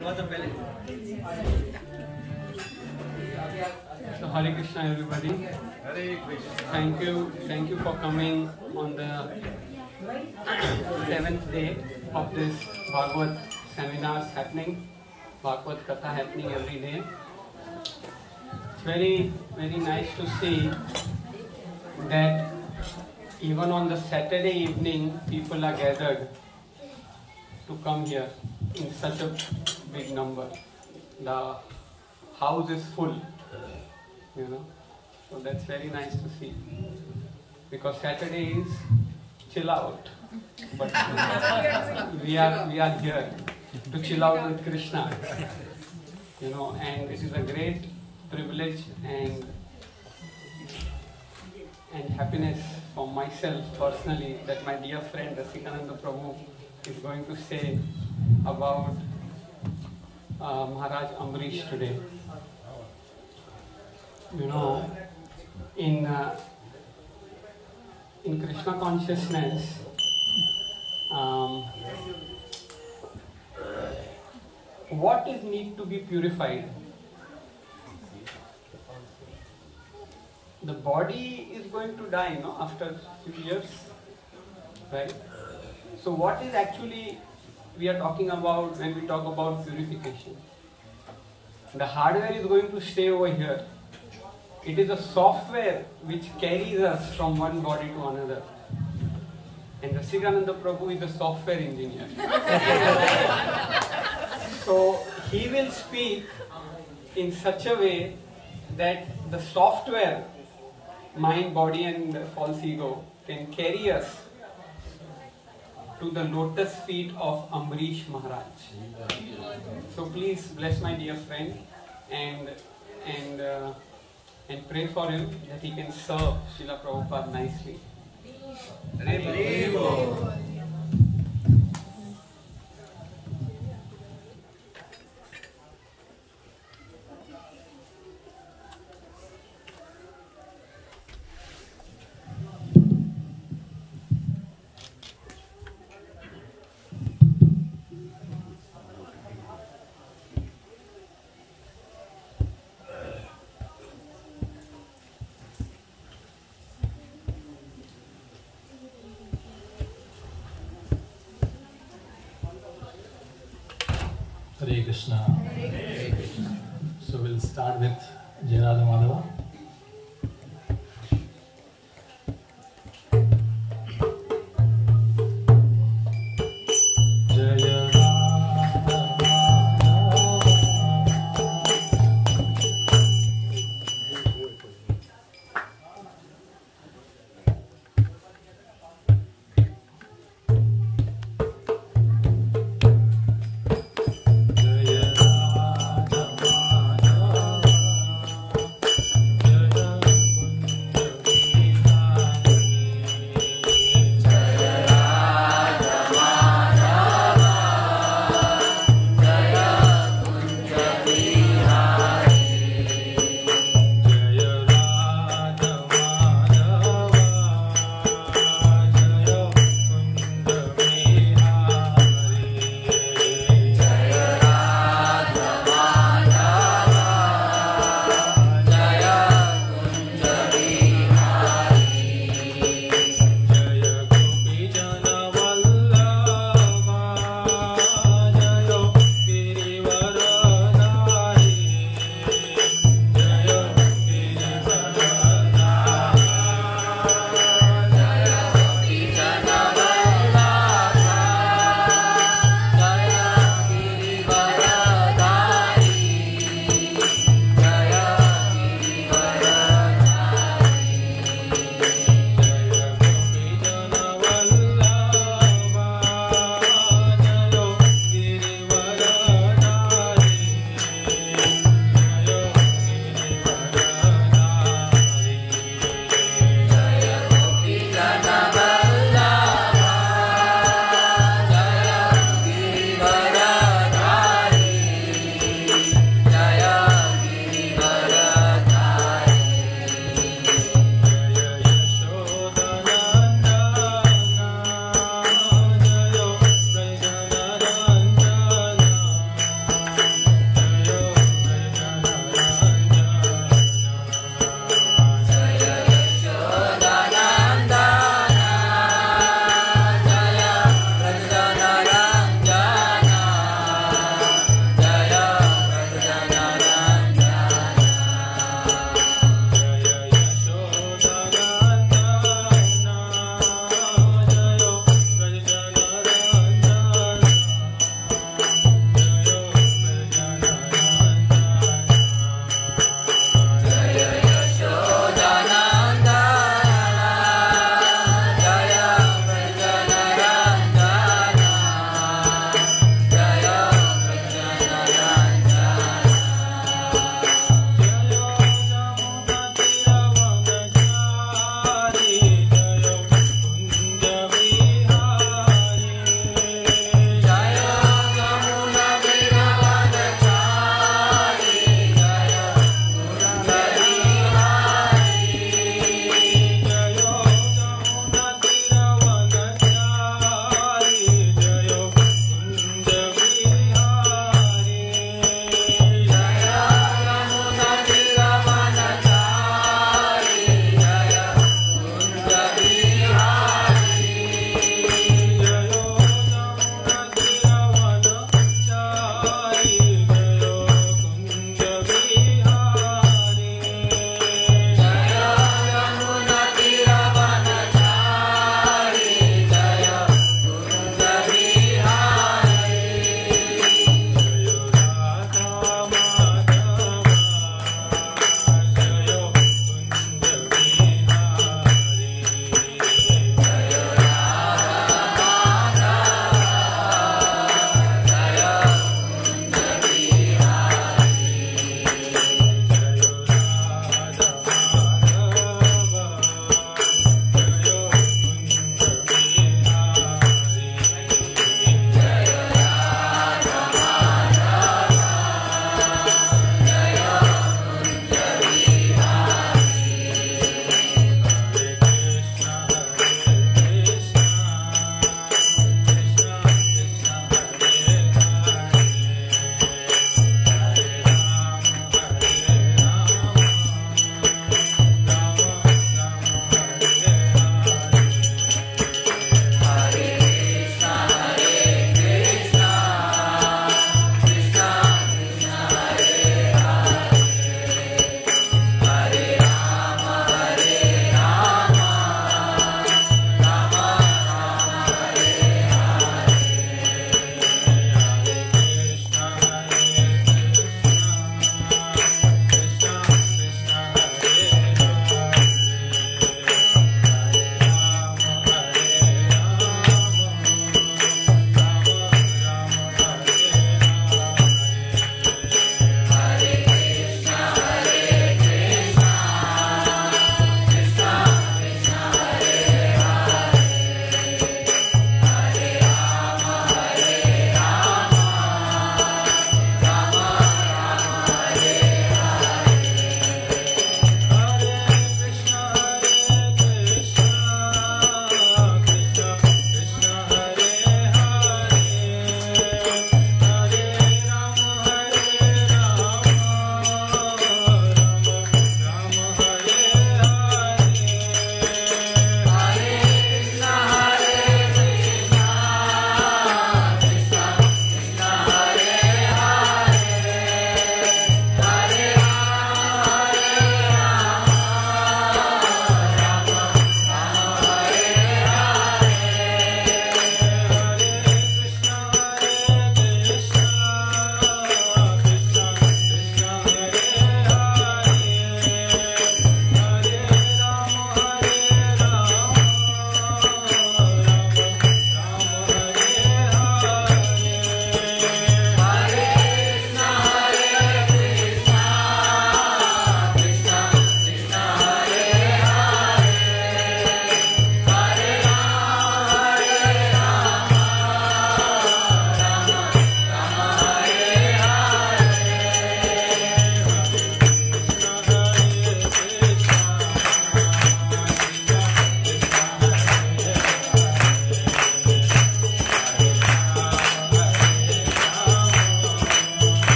So Hare Krishna everybody. Hare Krishna. Thank you for coming on the 7th day of this Bhagavad seminars happening, Bhagavad Katha happening every day. It's very nice to see that even on the Saturday evening people are gathered to come here in such a big number. The house is full, so that's very nice to see, because Saturday is chill out, but we are here to chill out with Krishna, and it is a great privilege and happiness for myself personally that my dear friend Rasikananda Prabhu is going to say about Maharaj Ambrish today. In Krishna consciousness, what is need to be purified? The body is going to die, after a few years, right? So what is actually we are talking about when we talk about purification? The hardware is going to stay over here. It is a software which carries us from one body to another. And Rasikananda Prabhu is a software engineer. So he will speak in such a way that the software, mind, body and false ego, can carry us to the lotus feet of Ambrish Maharaj. So please bless my dear friend and pray for him that he can serve Srila Prabhupada nicely. Hare Krishna. So we'll start with Jai Radha Madhava.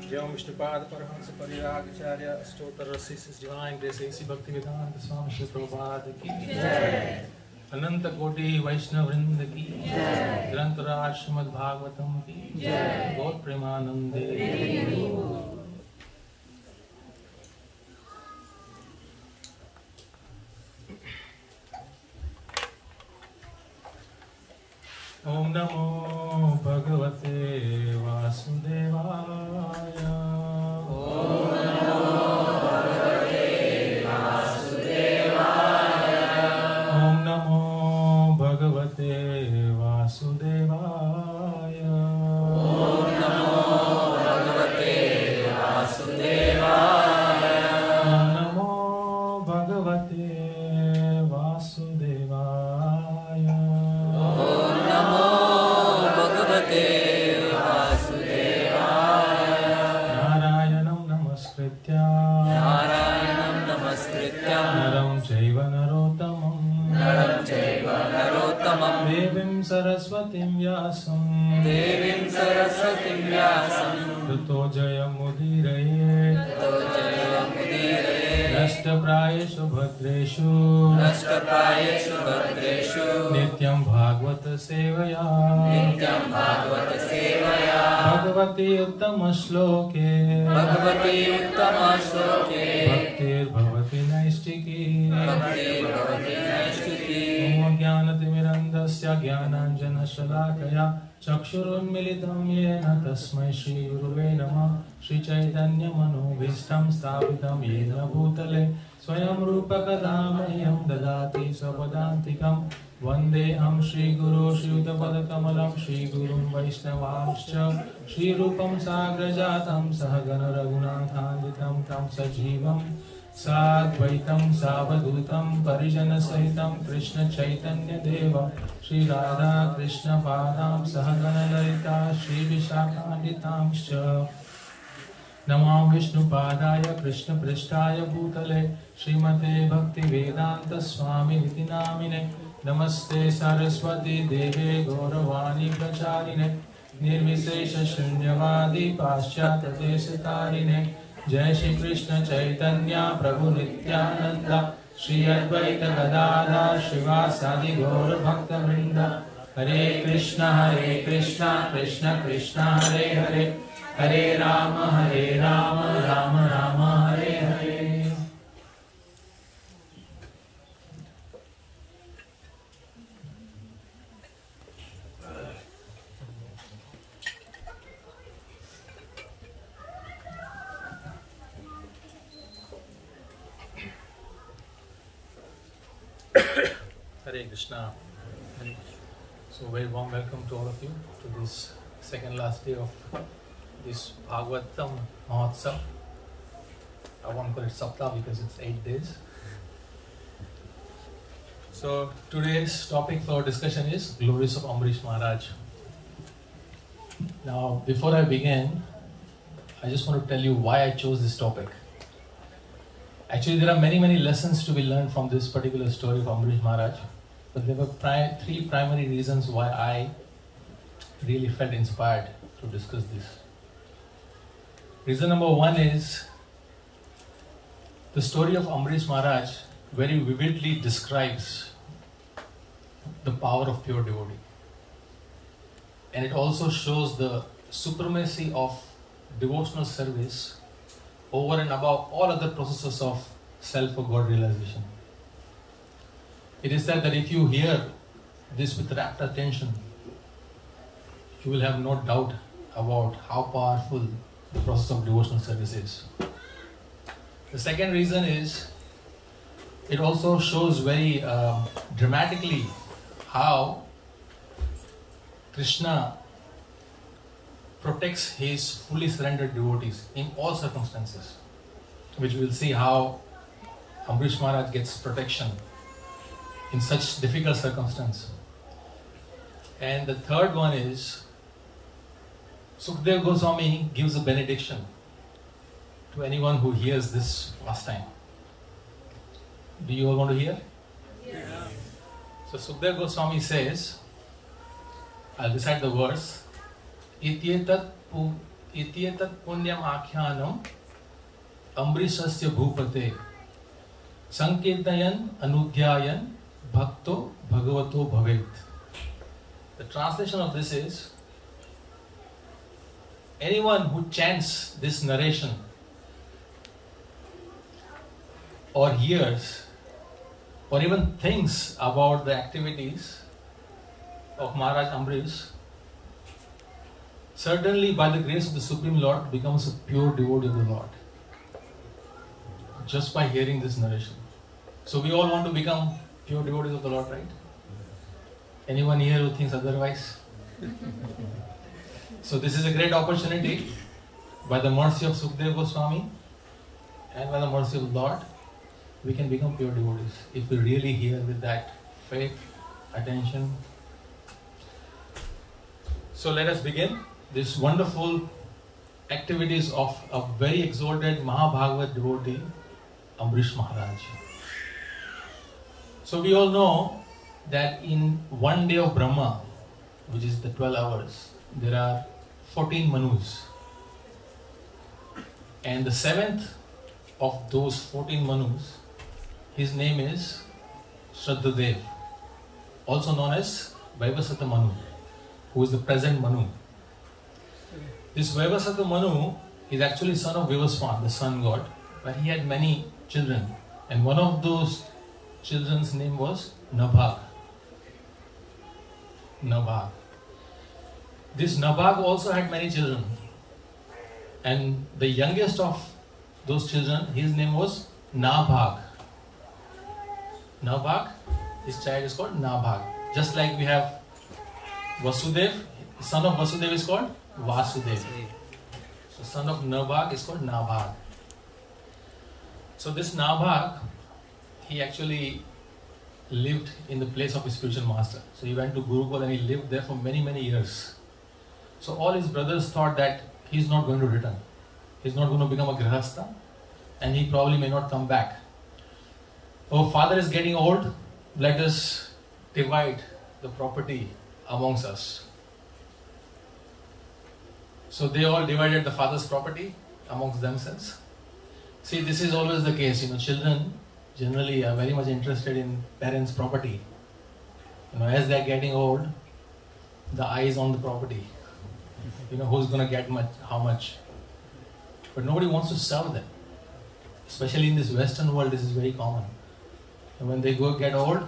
Jai Vishnupada Paramahansa Pariyagacharya Astotar Rasis His Divine Grace A.C. Bhaktivedanta Swami Shri Prabhupada Ki Jai Ananta Koti Vaishnav Vrinda Ki Jai Grantaraj Srimad Bhagavatam Ki Jai Gaur Premanande Om Namo Bhagavate Vasudevaya. Om Namo Bhagavate Vasudevaya. Om Namo Bhagavate Vasudevaya. Om Namo Bhagavate Vasudevaya. Om Namo Bhagavate Vasudevaya. Narayanam namaskritya Naram Chaiva Narottamam Devim Saraswatim Vyasam Tato Jayamudiraye Nashtaprayeshu Bhadreshu Nityam Bhagavata Sevaya Bhagavati Uttama Shloke Bhaktir Bhavati Naistiki Om Jnanatimirandasya Jnananjana Shalakaya Chakshurun Militam Yena Tasmai Shri Guruve Namah Shri Chaitanya Manobhishtam Sthapitam Yena Bhutale Swayam Rupa Kadamayam Dadati Svapadantikam Vandeham Shri Guru Shri Uttapada Kamalam Shri Gurun Vaishnavamscha Shri Rupam Sagrajatam Sahagana Raghunathanditam Tam Sajivam Sadvaitam Savadutam Parijana Sahitam Krishna Chaitanya Deva Shri Radha Krishna Padam Sahagana Lalita Shri Vishakhanditamscha Namam Vishnu Padaya Krishna Prishtaya Bhutale Srimate Bhakti Vedanta Swami Niti Namine Namaste Saraswati Deve Gauravani Pracharine Nirvisesha Shunyavadi Paschata Desatarine Jai Shri Krishna Chaitanya Prabhu Nityananda Shri Advaita Gadadhar Shivasadi Gaura Bhakta Vrinda Hare Krishna Krishna Krishna Hare Hare Hare Rama Rama Rama Hare Hare. Hare Krishna. So very warm welcome to all of you to this second last day of this Bhagavatam Mahotsav. I won't call it Saptah because it's 8 days. So today's topic for discussion is Glories of Ambrish Maharaj. Now before I begin, I just want to tell you why I chose this topic. Actually there are many lessons to be learned from this particular story of Ambrish Maharaj. But there were three primary reasons why I really felt inspired to discuss this. Reason number one is the story of Ambrish Maharaj very vividly describes the power of pure devotee. And it also shows the supremacy of devotional service over and above all other processes of self or God realization. It is said that if you hear this with rapt attention, you will have no doubt about how powerful the process of devotional service is. The second reason is it also shows very dramatically how Krishna protects his fully surrendered devotees in all circumstances, which we will see how Ambrish Maharaj gets protection in such difficult circumstance. And the third one is Sukadeva Goswami gives a benediction to anyone who hears this pastime. Do you all want to hear? Yeah. So Sukadeva Goswami says, I'll recite the verse, Ityetat इत्येतत् पुण्यम आख्यानम अम्बरीशस्य भूपते संकीर्तयन् अनुध्यायन् भक्तो भगवतो भवेत. The translation of this is, anyone who chants this narration or hears or even thinks about the activities of Maharaj Ambrish, certainly by the grace of the Supreme Lord becomes a pure devotee of the Lord, just by hearing this narration. So we all want to become pure devotees of the Lord, right? Anyone here who thinks otherwise? So this is a great opportunity, by the mercy of Sukdev Goswami and by the mercy of the Lord, we can become pure devotees if we really hear with that faith, attention. So let us begin this wonderful activities of a very exalted Mahabhagavat devotee, Ambrish Maharaj. So we all know that in one day of Brahma, which is the 12 hours, there are 14 Manus. And the seventh of those 14 Manus, his name is Shraddhadev, also known as Vaivasata Manu, who is the present Manu. This Vaivasata Manu is actually son of Vivaswan, the sun god, but he had many children, and one of those children's name was Nabhag. Nabhag. This Nabhag also had many children, and the youngest of those children, his name was Nabhag. Nabhag, his child is called Nabhag. Just like we have Vasudev, the son of Vasudev is called Vasudev. So son of Nabhag is called Nabhag. So this Nabhag, he actually lived in the place of his spiritual master. So he went to Gurukul and he lived there for many, many years. So all his brothers thought that he's not going to return. He's not going to become a Grihastha and he probably may not come back. Our father is getting old, let us divide the property amongst us. So they all divided the father's property amongst themselves. See, this is always the case, children generally are very much interested in parents' property. As they're getting old, the eye is on the property. Who's going to get how much. But nobody wants to serve them. Especially in this Western world, this is very common. And when they get old,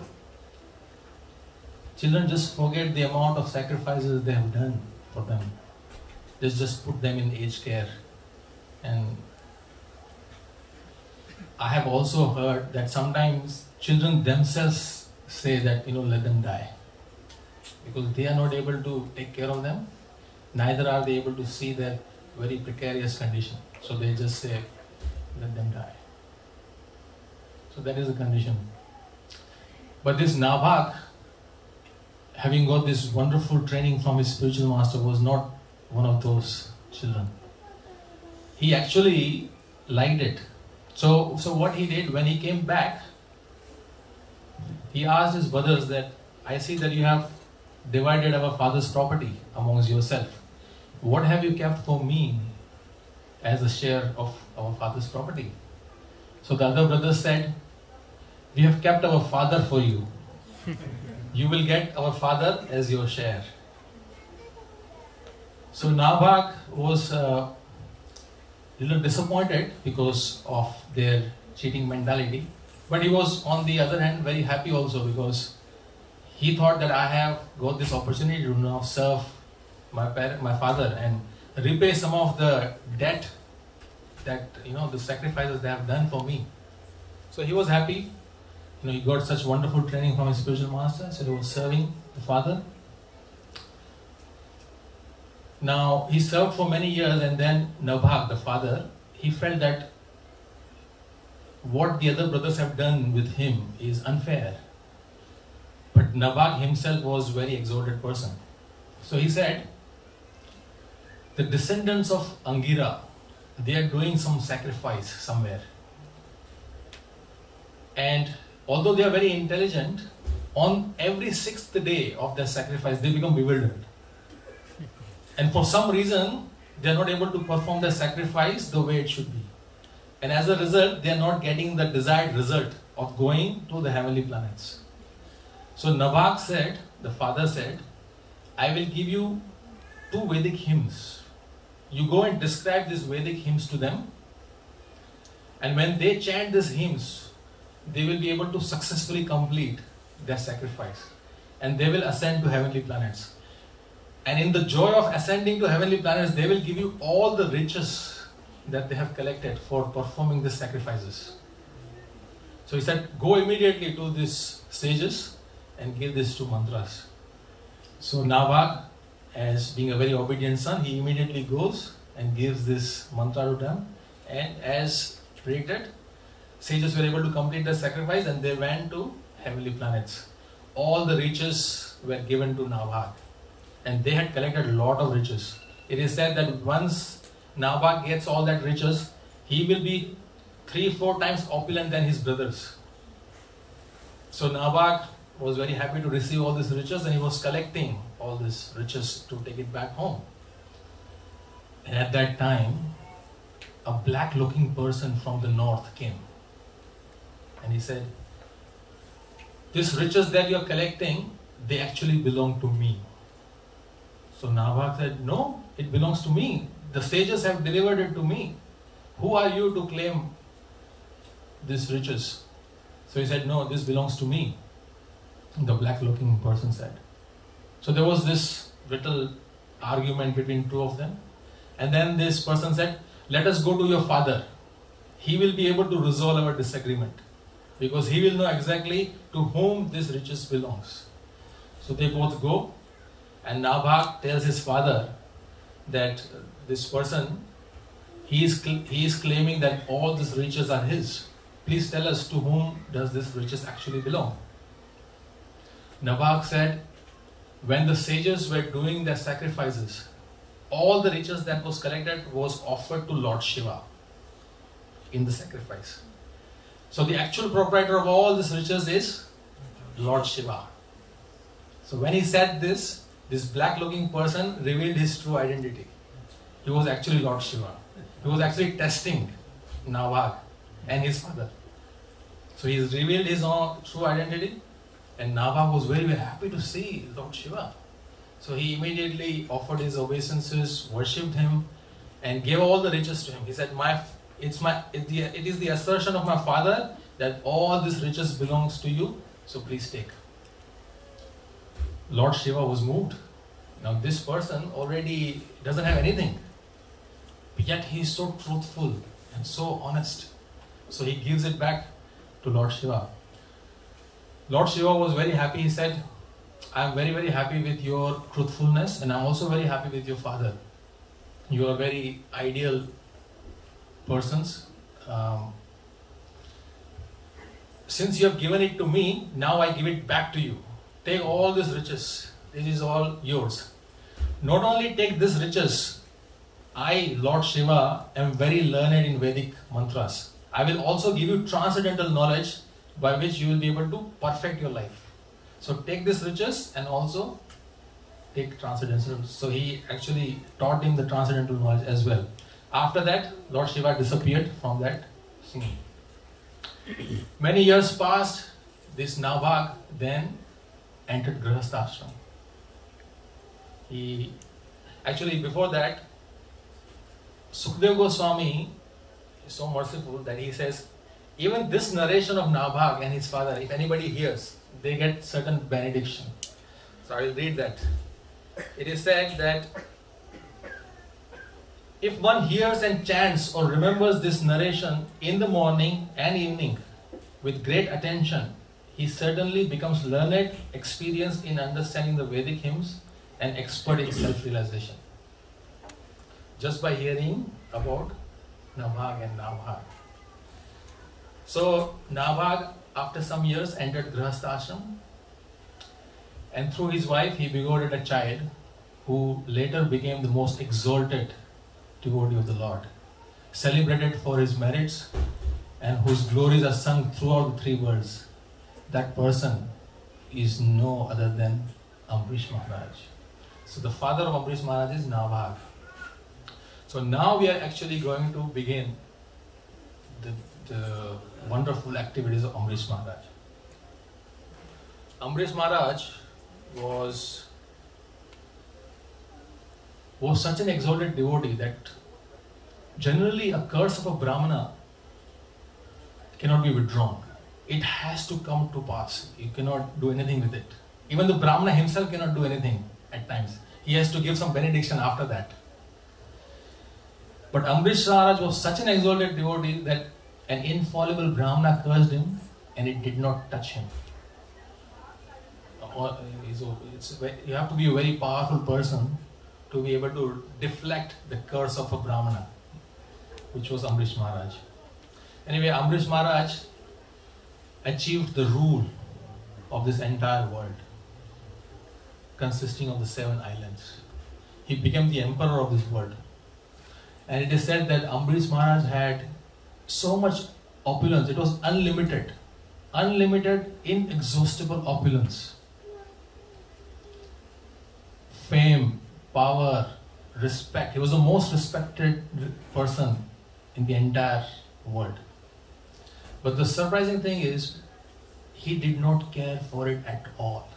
children just forget the amount of sacrifices they have done for them. They just put them in aged care. And I have also heard that sometimes children themselves say that, let them die. Because they are not able to take care of them, neither are they able to see their very precarious condition. So they just say, let them die. So that is the condition. But this Nabhag, having got this wonderful training from his spiritual master, was not one of those children. He actually liked it. So what he did, when he came back, he asked his brothers that, I see that you have divided our father's property amongst yourself. What have you kept for me as a share of our father's property? So the other brothers said, we have kept our father for you. You will get our father as your share. So Nabhag was a little disappointed because of their cheating mentality. But he was, on the other hand, very happy also, because he thought that I have got this opportunity to now serve my father and repay some of the debt that, the sacrifices they have done for me. So he was happy. He got such wonderful training from his spiritual master, so he was serving the father. Now, he served for many years, and then Nabhag, the father, he felt that what the other brothers have done with him is unfair. But Nabhag himself was a very exalted person. So he said, the descendants of Angira, they are doing some sacrifice somewhere. And although they are very intelligent, on every sixth day of their sacrifice, they become bewildered. And for some reason, they are not able to perform the sacrifice the way it should be. And as a result, they are not getting the desired result of going to the heavenly planets. So Nabhag said, the father said, I will give you 2 Vedic hymns. You go and describe these Vedic hymns to them. And when they chant these hymns, they will be able to successfully complete their sacrifice. And they will ascend to heavenly planets. And in the joy of ascending to heavenly planets, they will give you all the riches that they have collected for performing these sacrifices. So he said, go immediately to these sages and give these 2 mantras. So Nabhag, as being a very obedient son, he immediately goes and gives this mantra to them. And as predicted, sages were able to complete the sacrifice and they went to heavenly planets. All the riches were given to Nabhag. And they had collected a lot of riches. It is said that once Nabhag gets all that riches, he will be 3-4 times opulent than his brothers. So Nabhag was very happy to receive all these riches and he was collecting all these riches to take it back home. And at that time, a black looking person from the north came. And he said, these riches that you are collecting, they actually belong to me. So Nabhag said, no, it belongs to me. The sages have delivered it to me. Who are you to claim these riches? So he said, no, this belongs to me. The black looking person said. So there was this little argument between 2 of them. And then this person said, let us go to your father. He will be able to resolve our disagreement. Because he will know exactly to whom this riches belongs. So they both go. And Nabhag tells his father that this person, he is claiming that all these riches are his. Please tell us to whom does this riches actually belong. Nabhag said, when the sages were doing their sacrifices, all the riches that was collected was offered to Lord Shiva in the sacrifice. So the actual proprietor of all these riches is Lord Shiva. So when he said this black looking person revealed his true identity. He was actually Lord Shiva. He was actually testing Nabhag and his father. So he has revealed his own true identity, and Nabhag was very, very happy to see Lord Shiva. So he immediately offered his obeisances, worshipped him, and gave all the riches to him. He said, it is the assertion of my father that all this riches belongs to you, so please take. Lord Shiva was moved. Now this person already doesn't have anything, yet he is so truthful and so honest. So he gives it back to Lord Shiva. Lord Shiva was very happy. He said, I am very, very happy with your truthfulness, and I am also very happy with your father. You are very ideal persons. Since you have given it to me, now I give it back to you. Take all these riches. This is all yours. Not only take these riches, I, Lord Shiva, am very learned in Vedic mantras. I will also give you transcendental knowledge by which you will be able to perfect your life. So take these riches and also take transcendental. So he actually taught him the transcendental knowledge as well. After that, Lord Shiva disappeared from that scene. Many years passed. This Nabhag then entered Grihastha Ashram. He actually, before that, Sukadeva Goswami is so merciful that he says, even this narration of Nabhag and his father, if anybody hears, they get certain benediction. So I will read that. It is said that if one hears and chants or remembers this narration in the morning and evening with great attention, he certainly becomes learned, experienced in understanding the Vedic hymns, and expert in self-realization. Just by hearing about Nabhag and Nabhag. So Nabhag, after some years, entered Grihastha Ashram, and through his wife he begotten a child who later became the most exalted devotee of the Lord, celebrated for his merits and whose glories are sung throughout the 3 worlds. That person is no other than Ambrish Maharaj. So the father of Ambrish Maharaj is Nabhag. So now we are actually going to begin the wonderful activities of Ambrish Maharaj. Ambrish Maharaj was such an exalted devotee that generally a curse of a Brahmana cannot be withdrawn. It has to come to pass. You cannot do anything with it. Even the Brahmana himself cannot do anything at times. He has to give some benediction after that. But Ambrish Maharaj was such an exalted devotee that an infallible Brahmana cursed him and it did not touch him. You have to be a very powerful person to be able to deflect the curse of a Brahmana, which was Ambrish Maharaj. Anyway, Ambrish Maharaj achieved the rule of this entire world, consisting of the 7 islands. He became the emperor of this world. And it is said that Ambrish Maharaj had so much opulence, it was unlimited, inexhaustible opulence. Fame, power, respect. He was the most respected person in the entire world. But the surprising thing is, he did not care for it at all.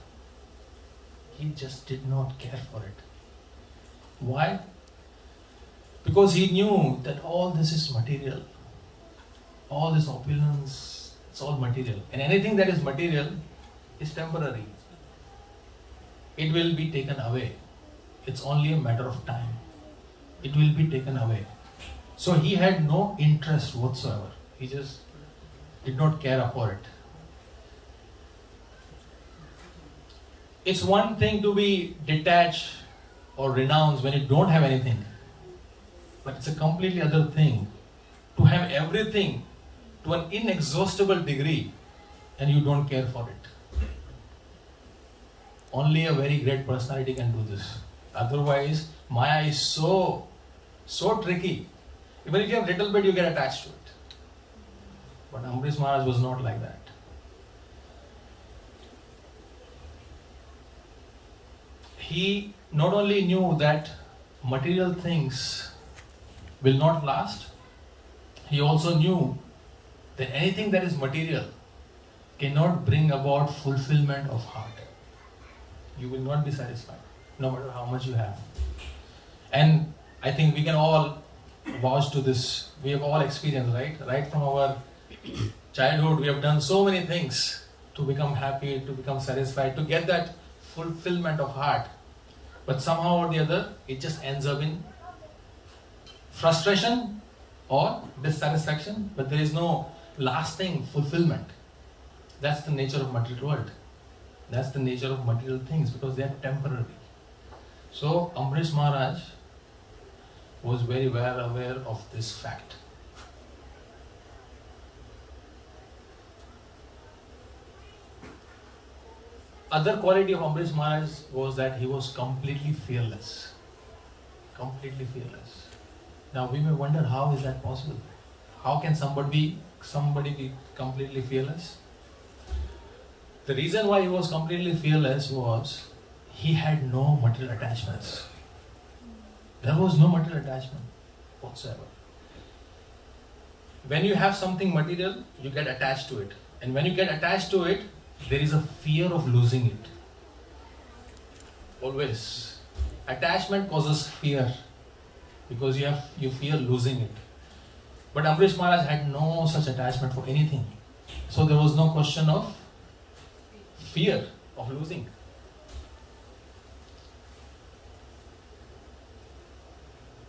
He just did not care for it. Why? Because he knew that all this is material. All this opulence, it's all material. And anything that is material is temporary. It will be taken away. It's only a matter of time. It will be taken away. So he had no interest whatsoever. He just did not care for it. It's one thing to be detached or renounced when you don't have anything. But it's a completely other thing to have everything to an inexhaustible degree and you don't care for it. Only a very great personality can do this. Otherwise, Maya is so tricky. Even if you have little bit, you get attached to it. But Ambrish Maharaj was not like that. He not only knew that material things will not last, he also knew that anything that is material cannot bring about fulfillment of heart. You will not be satisfied, no matter how much you have. And I think we can all vouch to this. We have all experienced, right? Right from our childhood, we have done so many things to become happy, to become satisfied, to get that fulfillment of heart. But somehow or the other, it just ends up in frustration or dissatisfaction, but there is no lasting fulfillment. That's the nature of material world. That's the nature of material things, because they are temporary. So Ambrish Maharaj was very well aware of this fact. Other quality of Ambrish Maharaj was that he was completely fearless. Completely fearless. Now we may wonder, how is that possible? How can somebody be completely fearless? The reason why he was completely fearless was he had no material attachments. There was no material attachment whatsoever. When you have something material, you get attached to it. And when you get attached to it, there is a fear of losing it. Always. Attachment causes fear, because you fear losing it. But Ambrish Maharaj had no such attachment for anything. So there was no question of fear of losing.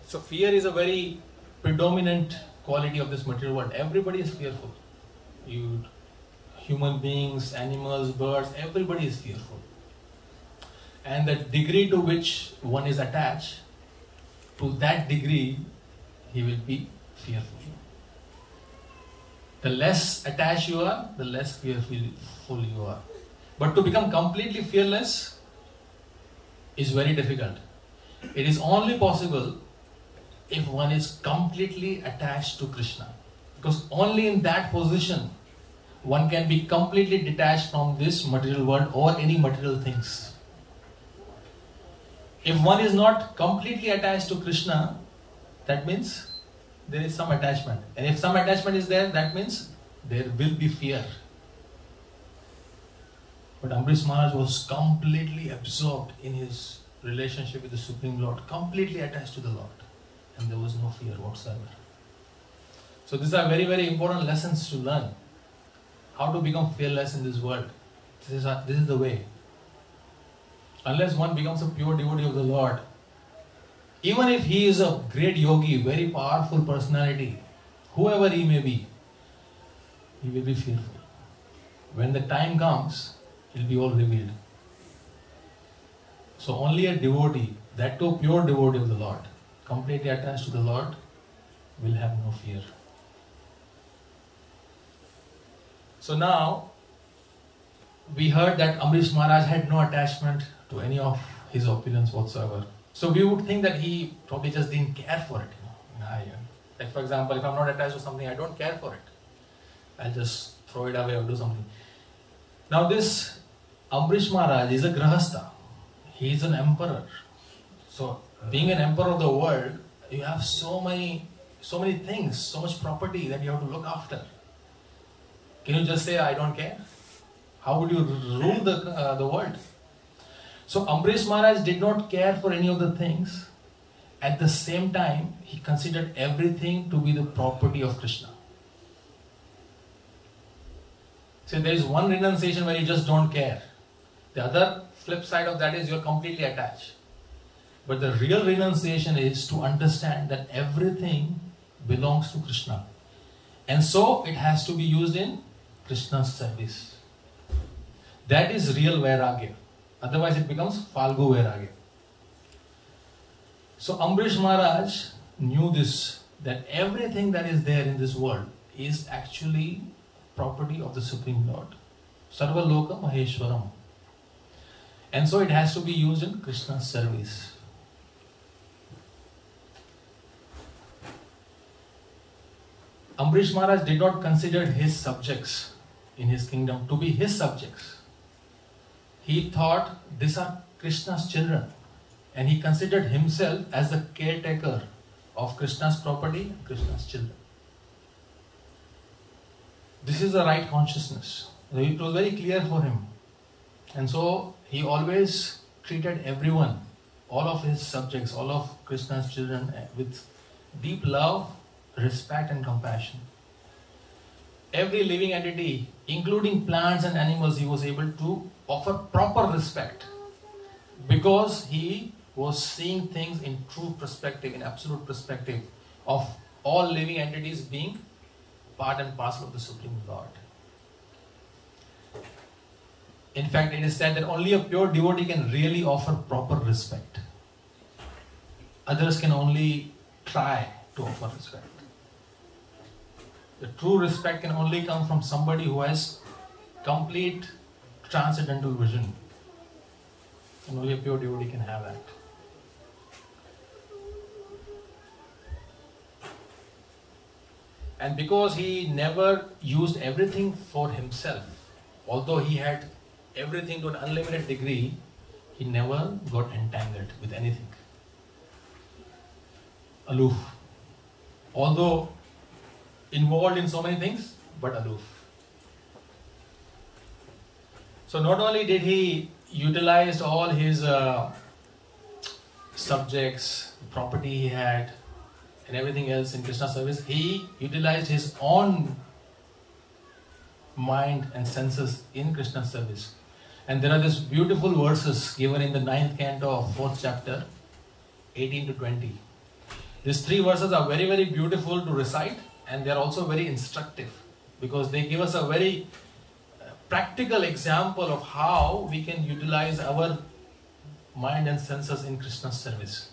So fear is a very predominant quality of this material world. Everybody is fearful. Human beings, animals, birds, everybody is fearful. And the degree to which one is attached, to that degree, he will be fearful. The less attached you are, the less fearful you are. But to become completely fearless is very difficult. It is only possible if one is completely attached to Krishna. Because only in that position, one can be completely detached from this material world or any material things. If one is not completely attached to Krishna, that means there is some attachment. And if some attachment is there, that means there will be fear. But Ambrish Maharaj was completely absorbed in his relationship with the Supreme Lord, completely attached to the Lord. And there was no fear whatsoever. So these are very, very important lessons to learn. How to become fearless in this world. This is the way. Unless one becomes a pure devotee of the Lord, even if he is a great yogi, very powerful personality, whoever he may be, he will be fearful. When the time comes, it will be all revealed. So only a devotee, that too pure devotee of the Lord, completely attached to the Lord, will have no fear. So now, we heard that Ambrish Maharaj had no attachment to any of his opulence whatsoever. So we would think that he probably just didn't care for it. Like for example, if I'm not attached to something, I don't care for it. I'll just throw it away or do something. Now this Ambrish Maharaj is a Grahastha. He is an emperor. So being an emperor of the world, you have so many things, so much property that you have to look after. Can you just say, I don't care? How would you rule the world? So Ambrish Maharaj did not care for any of the things. At the same time, he considered everything to be the property of Krishna. So there is one renunciation where you just don't care. The other flip side of that is you are completely attached. But the real renunciation is to understand that everything belongs to Krishna. And so it has to be used in Krishna's service. That is real Vairagya. Otherwise it becomes Falgu Vairagya. So Ambrish Maharaj knew this, that everything that is there in this world is actually property of the Supreme Lord. Sarva Loka Maheshwaram. And so it has to be used in Krishna's service. Ambrish Maharaj did not consider his subjects in his kingdom to be his subjects. He thought these are Krishna's children, and he considered himself as the caretaker of Krishna's property and Krishna's children. This is the right consciousness. It was very clear for him. And so he always treated everyone, all of his subjects, all of Krishna's children with deep love, respect and compassion. Every living entity, including plants and animals, he was able to offer proper respect because he was seeing things in true perspective, in absolute perspective of all living entities being part and parcel of the Supreme Lord. In fact, it is said that only a pure devotee can really offer proper respect. Others can only try to offer respect. The true respect can only come from somebody who has complete transcendental vision. And only a pure devotee can have that. And because he never used everything for himself, although he had everything to an unlimited degree, he never got entangled with anything. Aloof. Although involved in so many things, but aloof. So not only did he utilize all his subjects, property he had, and everything else in Krishna's service, he utilized his own mind and senses in Krishna's service. And there are these beautiful verses given in the 9th canto of 4th chapter, 18 to 20. These 3 verses are very, very beautiful to recite, and they are also very instructive because they give us a very practical example of how we can utilize our mind and senses in Krishna's service.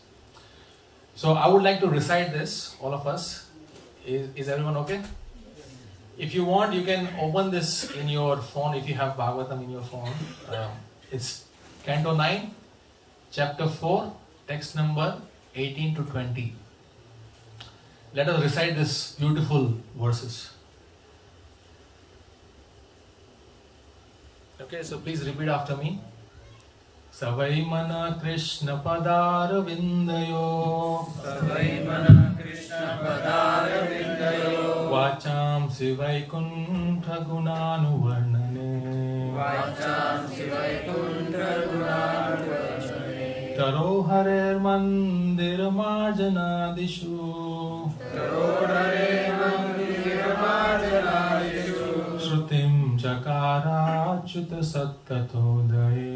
So I would like to recite this, all of us. Is everyone okay? If you want, you can open this in your phone if you have Bhagavatam in your phone. It's Canto 9, Chapter 4, text number 18 to 20. Let us recite these beautiful verses. Okay, so please repeat after me. Savai mana Krishna padar vindayo. Savai mana वाचांसि वैकुण्ठगुणानुवर्णने तरोहरेर्मन्दिरमार्जनादिषु श्रुतिं चकाराच्युत सत्ततोदये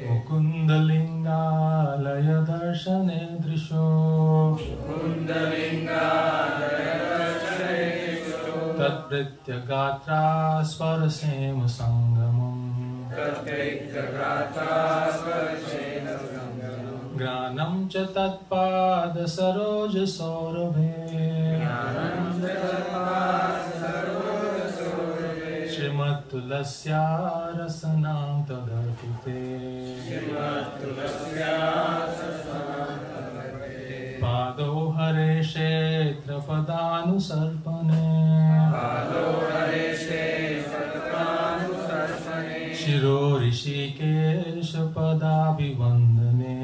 मुकुन्दलिङ्गालय दर्शने दृशो तद्वृत्य गात्रा स्परसेम सङ्गमम् ज्ञानं च तत्पाद सरोज सौरभे श्रीमत्तुलस्या रसनां तदर्पिते पादौ हरे क्षेत्रपदानुसर्पणे शिरो ऋषिकेश पदाभिवन्दने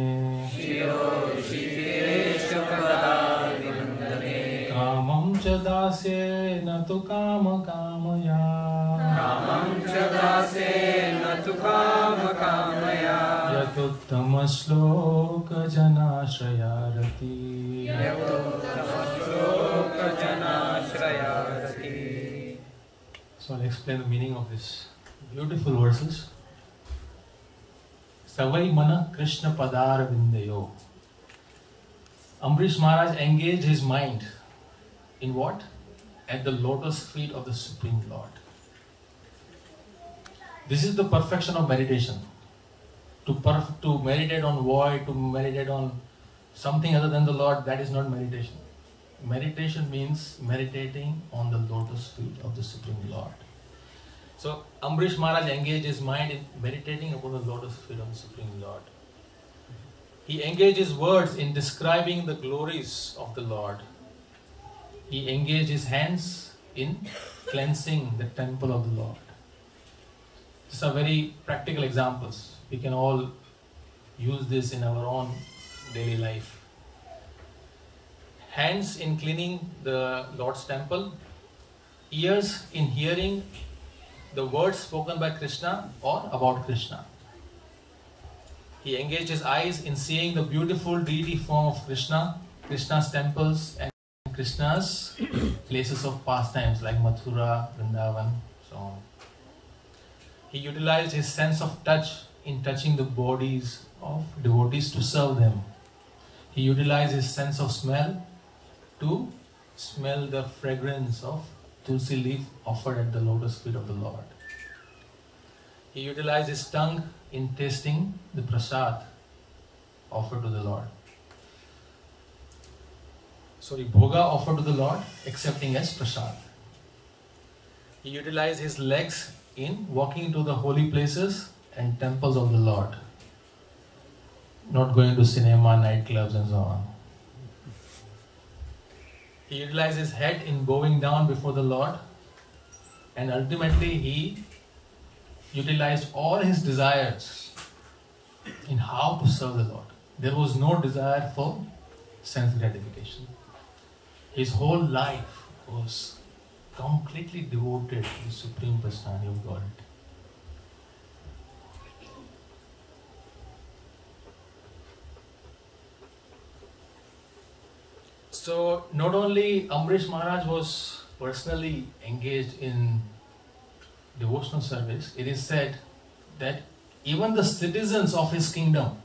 कामं च दास्येन तु कामकामया यतुत्तमश्लोकजनाश्रयारति So I'll explain the meaning of this beautiful verses. Savai mana Krishna padar vindayo. Ambrish Maharaj engaged his mind in what? At the lotus feet of the Supreme Lord. This is the perfection of meditation. To meditate on void, to meditate on something other than the Lord, that is not meditation. Meditation means meditating on the lotus feet of the Supreme Lord. So Ambrish Maharaj engaged his mind in meditating upon the lotus feet of the Supreme Lord. He engaged his words in describing the glories of the Lord. He engaged his hands in cleansing the temple of the Lord. These are very practical examples. We can all use this in our own daily life. Hands in cleaning the Lord's temple, ears in hearing the words spoken by Krishna or about Krishna. He engaged his eyes in seeing the beautiful deity form of Krishna, Krishna's temples and Krishna's places of pastimes like Mathura, Vrindavan, so on. He utilized his sense of touch in touching the bodies of devotees to serve them. He utilized his sense of smell to smell the fragrance of tulsi leaf offered at the lotus feet of the Lord. He utilized his tongue in tasting the prasad offered to the Lord. Sorry, bhoga offered to the Lord, accepting as prasad. He utilized his legs in walking into the holy places and temples of the Lord, not going to cinema, nightclubs and so on. He utilized his head in bowing down before the Lord, and ultimately he utilized all his desires in how to serve the Lord. There was no desire for sense gratification. His whole life was completely devoted to the Supreme Personality of God. So not only Ambrish Maharaj was personally engaged in devotional service, it is said that even the citizens of his kingdom,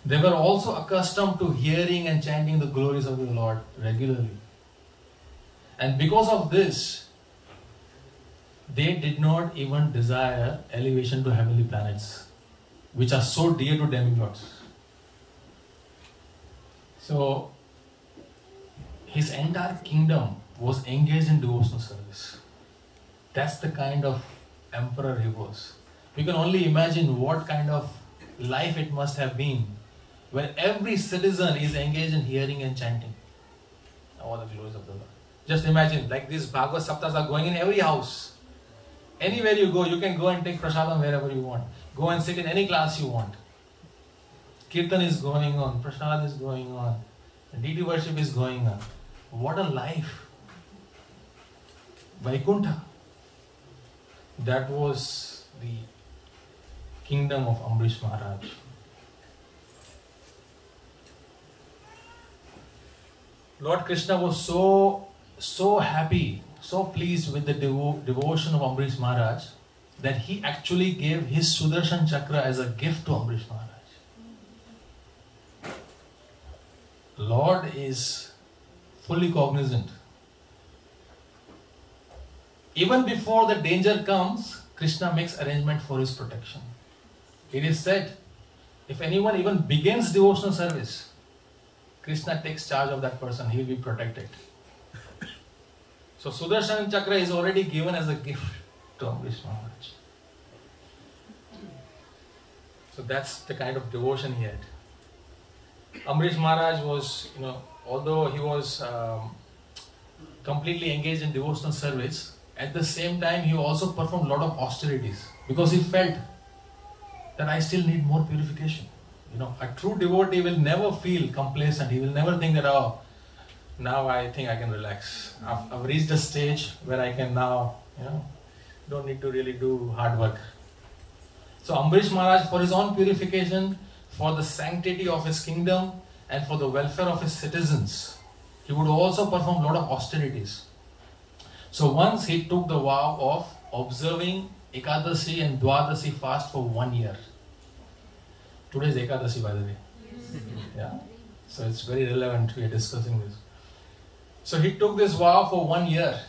they were also accustomed to hearing and chanting the glories of the Lord regularly. And because of this, they did not even desire elevation to heavenly planets, which are so dear to demigods. So, his entire kingdom was engaged in devotional service. That's the kind of emperor he was. We can only imagine what kind of life it must have been when every citizen is engaged in hearing and chanting all the glories of the Lord. Just imagine, like these Bhagavad Saptas are going in every house. Anywhere you go, you can go and take prasadam wherever you want. Go and sit in any class you want. Kirtan is going on, Prasad is going on, deity worship is going on. What a life! Vaikuntha. That was the kingdom of Ambrish Maharaj. Lord Krishna was so happy, so pleased with the devotion of Ambrish Maharaj that he actually gave his Sudarshan Chakra as a gift to Ambrish Maharaj. Lord is fully cognizant. Even before the danger comes, Krishna makes arrangement for his protection. It is said, if anyone even begins devotional service, Krishna takes charge of that person, he will be protected. So Sudarshan Chakra is already given as a gift to Ambrish Maharaj. So that's the kind of devotion he had. Ambrish Maharaj was, although he was completely engaged in devotional service, at the same time he also performed a lot of austerities because he felt that I still need more purification. A true devotee will never feel complacent. He will never think that, oh, now I think I can relax. I've reached a stage where I can now, don't need to really do hard work. So Ambrish Maharaj, for his own purification, for the sanctity of his kingdom, and for the welfare of his citizens, he would also perform a lot of austerities. So once he took the vow of observing Ekadasi and Dwadasi fast for 1 year. Today is Ekadasi, by the way. Yeah. So it's very relevant, we are discussing this. So he took this vow for 1 year.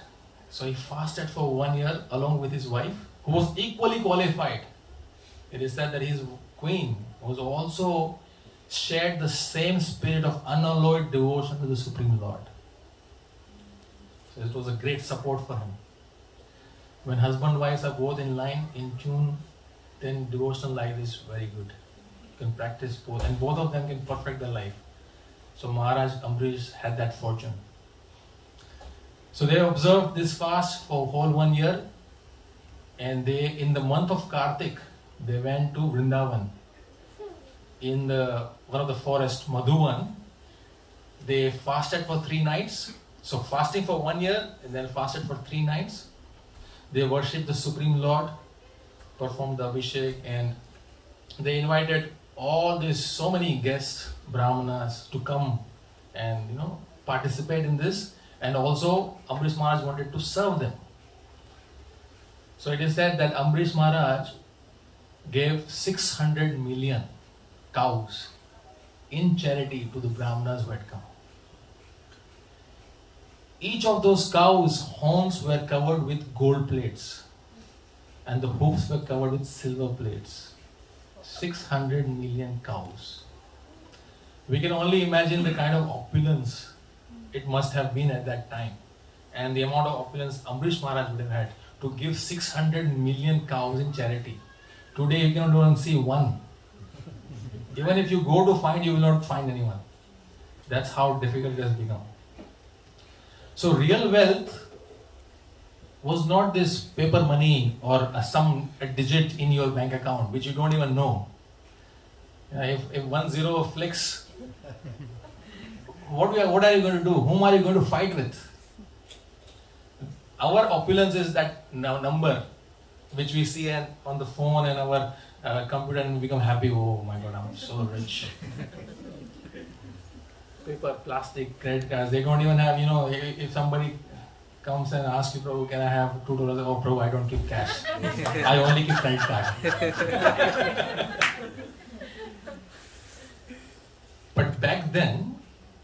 So he fasted for 1 year along with his wife, who was equally qualified. It is said that his queen was also shared the same spirit of unalloyed devotion to the Supreme Lord. So it was a great support for him. When husband and wives are both in line, in tune, then devotional life is very good. You can practice both, and both of them can perfect their life. So Maharaj Ambrish had that fortune. So they observed this fast for whole 1 year, and they, in the month of Kartik, they went to Vrindavan. In one of the forest, Madhuvan, they fasted for 3 nights. So fasting for 1 year and then fasted for 3 nights. They worshipped the Supreme Lord, performed the Abhishek, and they invited so many guests, Brahmanas, to come and participate in this. And also Ambrish Maharaj wanted to serve them. So it is said that Ambrish Maharaj gave 600 million cows in charity to the Brahmanas who had come. Each of those cows' horns were covered with gold plates and the hoofs were covered with silver plates. 600 million cows. We can only imagine the kind of opulence it must have been at that time, and the amount of opulence Ambrish Maharaj would have had to give 600 million cows in charity. Today you cannot even see one. Even if you go to find, you will not find anyone. That's how difficult it has become. So real wealth was not this paper money or a digit in your bank account which you don't even know. If 1 0 flicks, what are you going to do? Whom are you going to fight with? Our opulence is that number which we see on the phone and our computer, and we become happy. Oh my God, I'm so rich. Paper, plastic, credit cards, they don't even have, if somebody comes and asks you, Prabhu, can I have $2? Oh, Prabhu, I don't keep cash. I only keep credit card. But back then,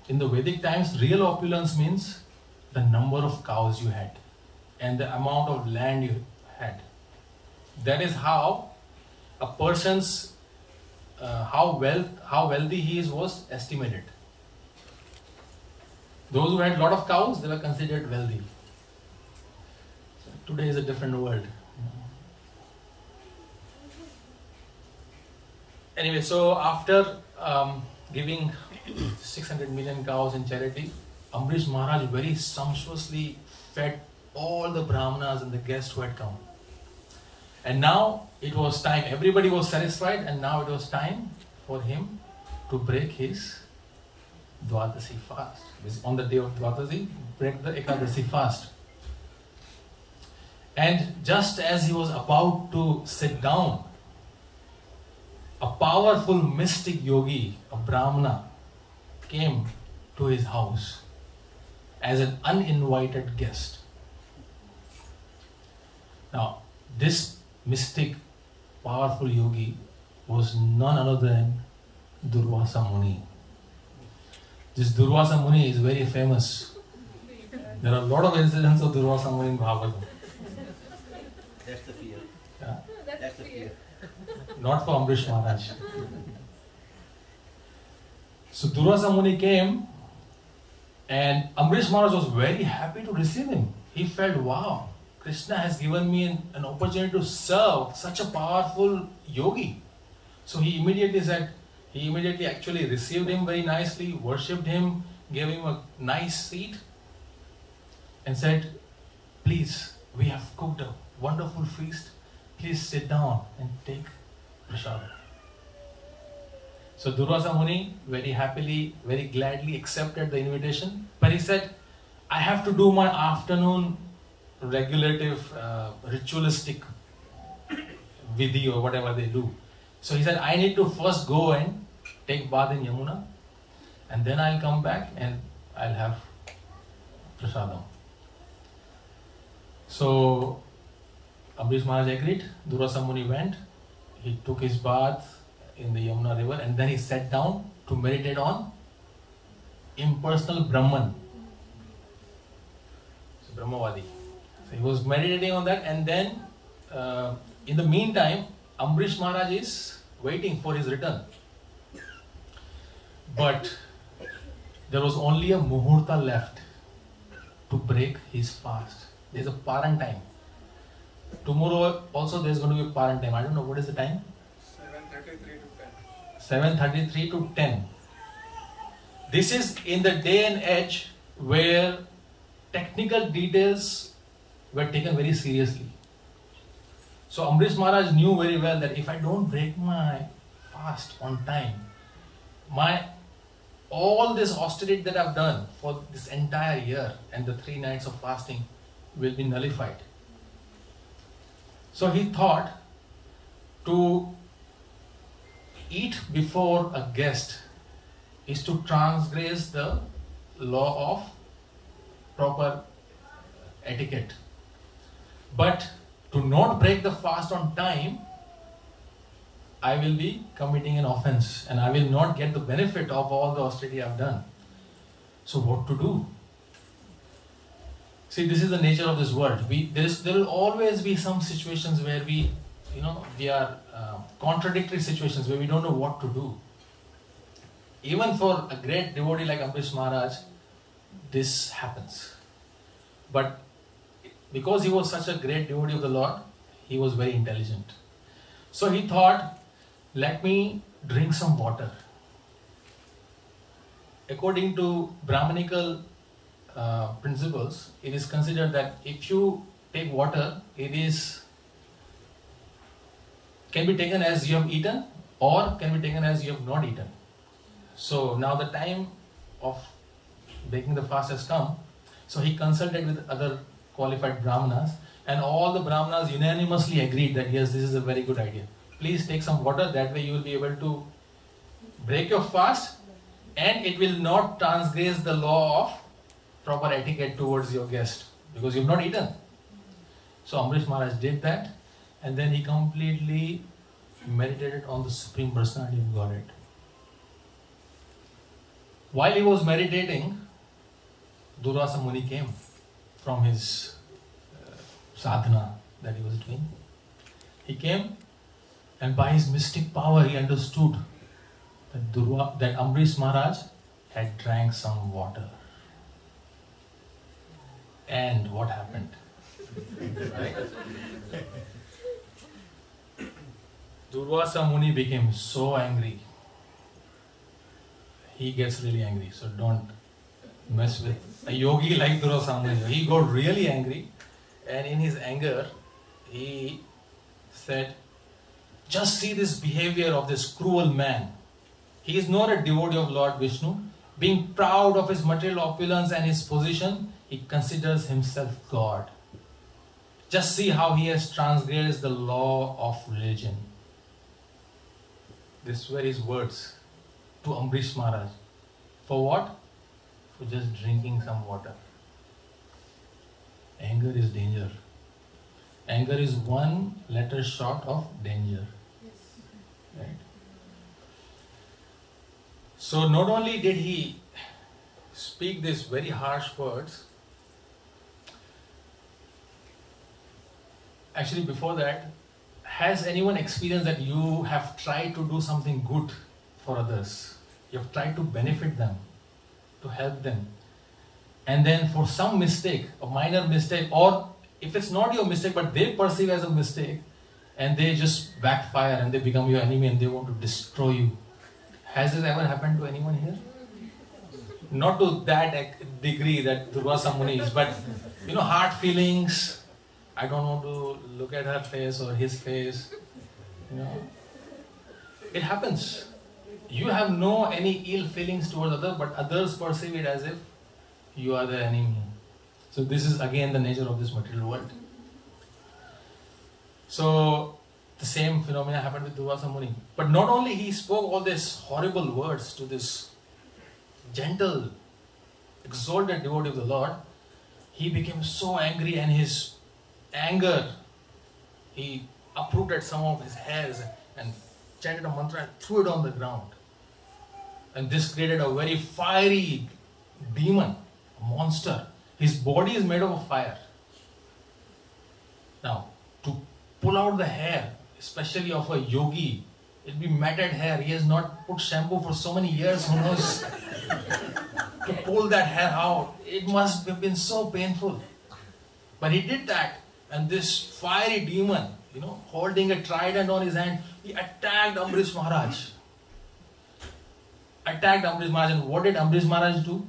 in the Vedic times, real opulence means the number of cows you had and the amount of land you had. That is how a person's, how wealthy he is was estimated. Those who had a lot of cows, they were considered wealthy. So today is a different world. Anyway, so after giving 600 million cows in charity, Ambrish Maharaj very sumptuously fed all the Brahmanas and the guests who had come. And now it was time, everybody was satisfied, and now it was time for him to break his Dwadasi fast. On the day of Dwadasi, break the Ekadasi fast. And just as he was about to sit down, a powerful mystic yogi, a Brahmana, came to his house as an uninvited guest. Now, this mystic, powerful yogi was none other than Durvasa Muni. This Durvasa Muni is very famous. There are a lot of incidents of Durvasa Muni in Bhagavatam. That's the fear. Yeah? That's the fear. Not for Ambrish Maharaj. So Durvasa Muni came, and Ambrish Maharaj was very happy to receive him. He felt, wow, Krishna has given me an opportunity to serve such a powerful yogi. So he immediately actually received him very nicely, worshipped him, gave him a nice seat, and said, please, we have cooked a wonderful feast. Please sit down and take prasadam. So Durvasa Muni very happily, very gladly accepted the invitation. But he said, I have to do my afternoon regulative, ritualistic vidhi or whatever they do. So he said, I need to first go and take bath in Yamuna, and then I'll come back and I'll have prasadam. So Ambrish Maharaj agreed. Durvasa Muni went. He took his bath in the Yamuna river, and then he sat down to meditate on impersonal Brahman. So Brahmavadi. So he was meditating on that, and then in the meantime, Ambrish Maharaj is waiting for his return. But there was only a muhurta left to break his fast. There is a paran time. Tomorrow also there is going to be a paran time. I don't know what is the time. 7:33 to 10. This is in the day and age where technical details were taken very seriously. So Ambrish Maharaj knew very well that if I don't break my fast on time, all this austerity that I've done for this entire year and the 3 nights of fasting will be nullified. So he thought to eat before a guest is to transgress the law of proper etiquette. But to not break the fast on time, I will be committing an offense and I will not get the benefit of all the austerity I've done. So what to do? See, this is the nature of this world. There will always be some situations where we are contradictory situations where we don't know what to do. Even for a great devotee like Ambrish Maharaj, this happens. But because he was such a great devotee of the Lord, he was very intelligent. So he thought, let me drink some water. According to Brahmanical principles, it is considered that if you take water, it can be taken as you have eaten or can be taken as you have not eaten. So now the time of breaking the fast has come. So he consulted with other qualified Brahmanas, and all the Brahmanas unanimously agreed that yes, this is a very good idea. Please take some water, that way you will be able to break your fast and it will not transgress the law of proper etiquette towards your guest because you have not eaten. So Ambrish Maharaj did that, and then he completely meditated on the Supreme Personality of Godhead. While he was meditating, Durvasa Muni came from his sadhana that he was doing. He came, and by his mystic power he understood that Ambrish Maharaj had drank some water. And what happened? Right? Durvasa Muni became so angry. He gets really angry, so don't mess with a yogi like Durvasa Muni. He got really angry, and in his anger, he said, just see this behavior of this cruel man. He is not a devotee of Lord Vishnu. Being proud of his material opulence and his position, he considers himself God. Just see how he has transgressed the law of religion. These were his words to Ambrish Maharaj. For what? For just drinking some water. Anger is danger. Anger is one letter short of danger. Right? So not only did he speak these very harsh words, actually before that, has anyone experienced that you have tried to do something good for others? You have tried to benefit them, to help them. And then for some mistake, a minor mistake, or if it's not your mistake but they perceive as a mistake, and they just backfire and they become your enemy and they want to destroy you. Has this ever happened to anyone here? Not to that degree that Durvasa Muni is, but hard feelings. I don't want to look at her face or his face. It happens. You have no any ill feelings towards others, but others perceive it as if you are the enemy. So this is again the nature of this material world. So the same phenomena happened with Durvasa Muni. But not only he spoke all these horrible words to this gentle, exalted devotee of the Lord, he became so angry, and his anger, he uprooted some of his hairs and chanted a mantra and threw it on the ground. And this created a very fiery demon, a monster. His body is made of fire. Now, to pull out the hair, especially of a yogi, it'll be matted hair. He has not put shampoo for so many years, who knows? To pull that hair out, it must have been so painful. But he did that, and this fiery demon, holding a trident on his hand, he attacked Ambrish Maharaj. And what did Ambrish Maharaj do?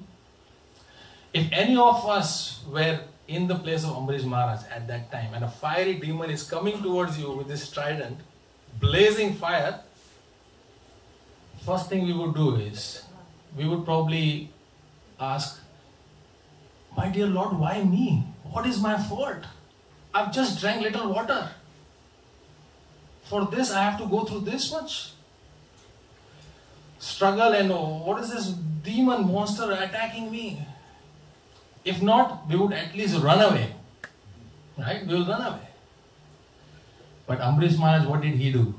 If any of us were in the place of Ambrish Maharaj at that time, and a fiery demon is coming towards you with this trident, blazing fire, first thing we would do is, we would probably ask, my dear Lord, why me? What is my fault? I've just drank little water. For this I have to go through this much struggle, and what is this demon monster attacking me? If not, we would at least run away. Right? We will run away. But Ambrish Maharaj, what did he do?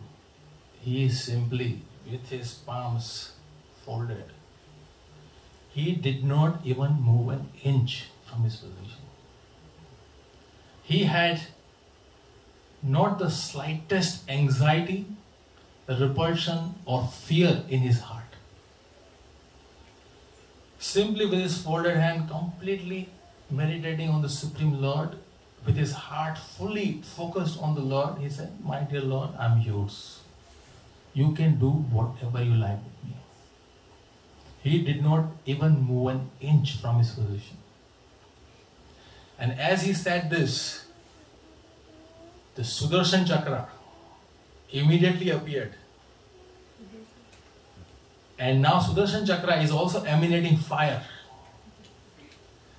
He simply, with his palms folded, he did not even move an inch from his position. He had not the slightest anxiety, repulsion or fear in his heart. Simply with his folded hand, completely meditating on the Supreme Lord, with his heart fully focused on the Lord, he said, my dear Lord, I'm yours. You can do whatever you like with me. He did not even move an inch from his position. And as he said this, the Sudarshan Chakra immediately appeared. And now Sudarshan Chakra is also emanating fire.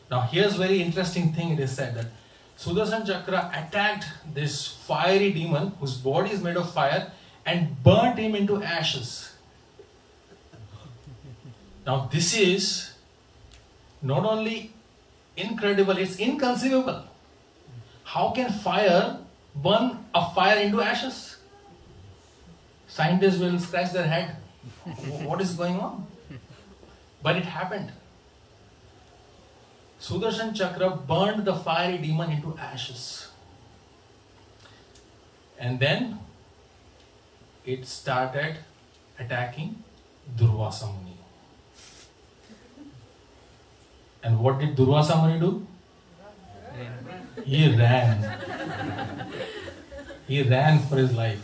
Now here's very interesting thing, it is said that Sudarshan Chakra attacked this fiery demon whose body is made of fire and burnt him into ashes. Now this is not only incredible, it's inconceivable. How can fire burn a fire into ashes? Scientists will scratch their head. What is going on? But it happened. Sudarshan Chakra burned the fiery demon into ashes. And then it started attacking Durvasa Muni. And what did Durvasa Muni do? He ran. He ran for his life.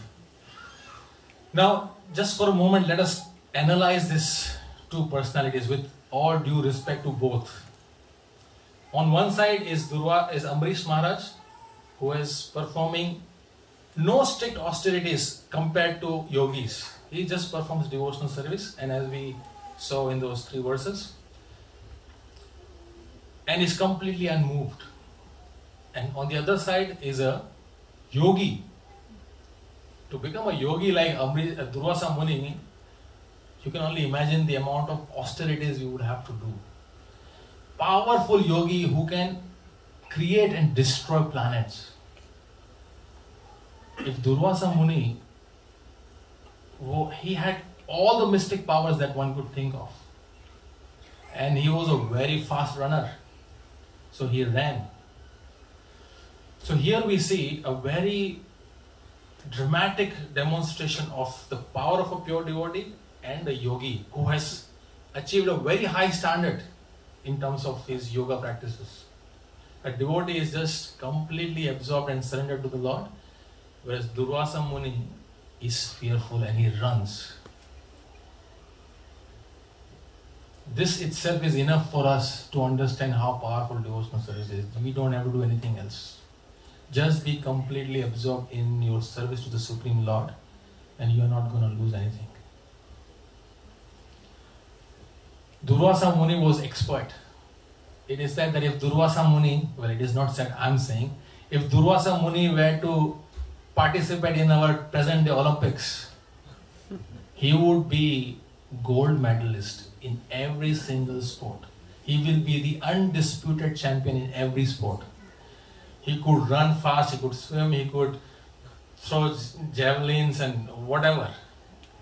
Now, just for a moment, let us analyze these two personalities with all due respect to both. On one side is Ambrish Maharaj, who is performing no strict austerities compared to yogis. He just performs devotional service, and as we saw in those 3 verses, and is completely unmoved. And on the other side is a yogi. To become a yogi like Durvasa Muni, you can only imagine the amount of austerities you would have to do. Powerful yogi who can create and destroy planets. If Durvasa Muni, he had all the mystic powers that one could think of. And he was a very fast runner. So he ran. So here we see a very dramatic demonstration of the power of a pure devotee and a yogi who has achieved a very high standard in terms of his yoga practices. A devotee is just completely absorbed and surrendered to the Lord, whereas Durvasa Muni is fearful and he runs. This itself is enough for us to understand how powerful devotional service is. We don't have to do anything else. Just be completely absorbed in your service to the Supreme Lord and you are not going to lose anything. Durvasa Muni was expert. It is said that if Durvasa Muni, well, it is not said, I am saying, if Durvasa Muni were to participate in our present day Olympics, he would be gold medalist in every single sport. He will be the undisputed champion in every sport. He could run fast, he could swim, he could throw javelins and whatever.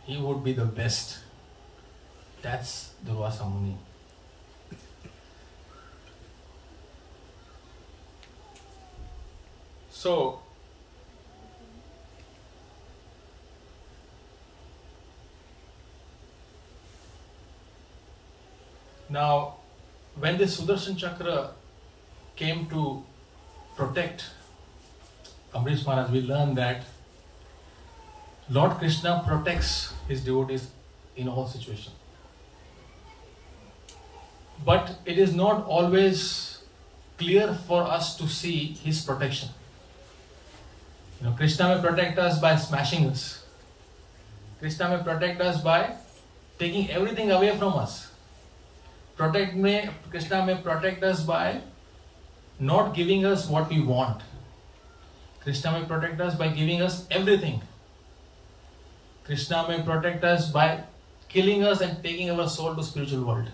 He would be the best. That's Durvasa Muni. So, now, when the Sudarshan Chakra came to protect Amrish Maharaj, we learn that Lord Krishna protects his devotees in all situations. But it is not always clear for us to see his protection. Krishna may protect us by smashing us. Krishna may protect us by taking everything away from us. Krishna may protect us by not giving us what we want. Krishna may protect us by giving us everything. Krishna may protect us by killing us and taking our soul to spiritual world.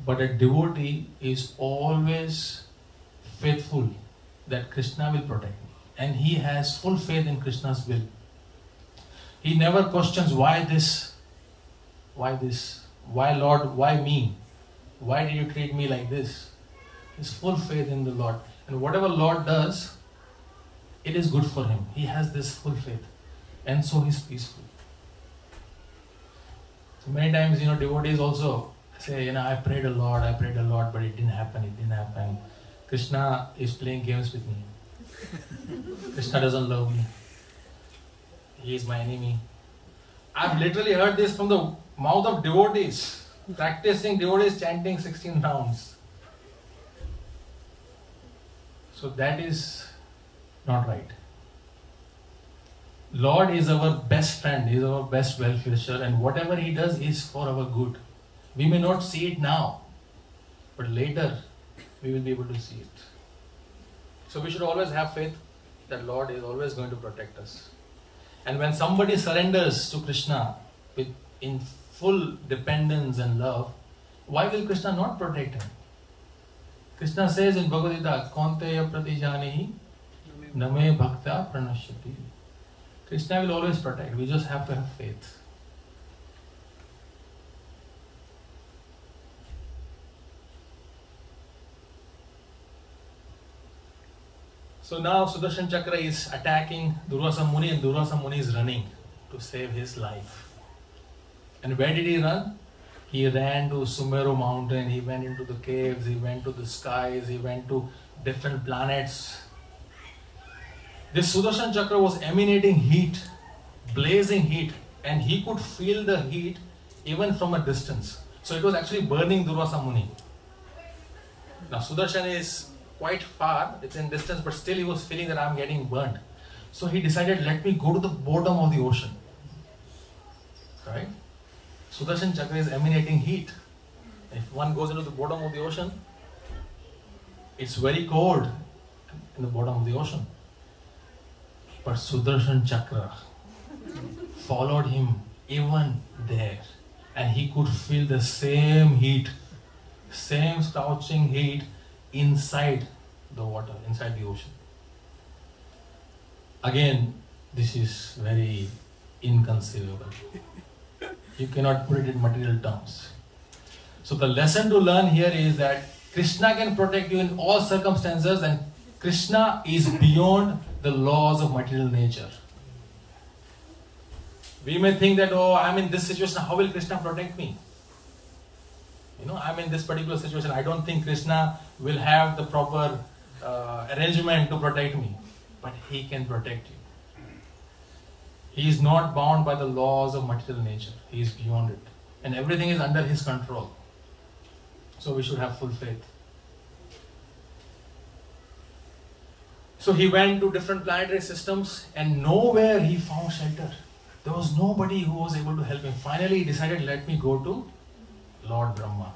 But a devotee is always faithful that Krishna will protect me. And he has full faith in Krishna's will. He never questions why this, why Lord, why me? Why did you treat me like this? His full faith in the Lord. And whatever Lord does, it is good for him. He has this full faith. And so he's peaceful. So many times, devotees also say, I prayed a lot, but it didn't happen. Krishna is playing games with me. Krishna doesn't love me. He is my enemy. I've literally heard this from the mouth of devotees, practicing devotees chanting 16 rounds. So that is not right. Lord is our best friend, He is our best well-wisher, and whatever He does is for our good. We may not see it now, but later we will be able to see it. So we should always have faith that Lord is always going to protect us. And when somebody surrenders to Krishna in full dependence and love, why will Krishna not protect him? Krishna says in Bhagavad Gita, Kaunteya pratijanihi name bhakta pranashyati. Krishna will always protect. We just have to have faith. So now Sudarshan Chakra is attacking Durvasa Muni and Durvasa Muni is running to save his life. And where did he run? He ran to Sumeru mountain, he went into the caves, he went to the skies, he went to different planets. This Sudarshan Chakra was emanating heat, blazing heat, and he could feel the heat even from a distance. So it was actually burning Durvasa Muni. Now Sudarshan is quite far, it's in distance, but still he was feeling that I'm getting burned. So he decided, let me go to the bottom of the ocean. Right? Sudarshan Chakra is emanating heat. If one goes into the bottom of the ocean, it's very cold in the bottom of the ocean. But Sudarshan Chakra followed him even there. And he could feel the same heat, same scorching heat inside the water, inside the ocean. Again, this is very inconceivable. You cannot put it in material terms. So the lesson to learn here is that Krishna can protect you in all circumstances, and Krishna is beyond the laws of material nature. We may think that, oh, I'm in this situation, how will Krishna protect me? I'm in this particular situation, I don't think Krishna will have the proper arrangement to protect me. But he can protect you. He is not bound by the laws of material nature. He is beyond it. And everything is under his control. So we should have full faith. So he went to different planetary systems and nowhere he found shelter. There was nobody who was able to help him. Finally he decided, let me go to Lord Brahma.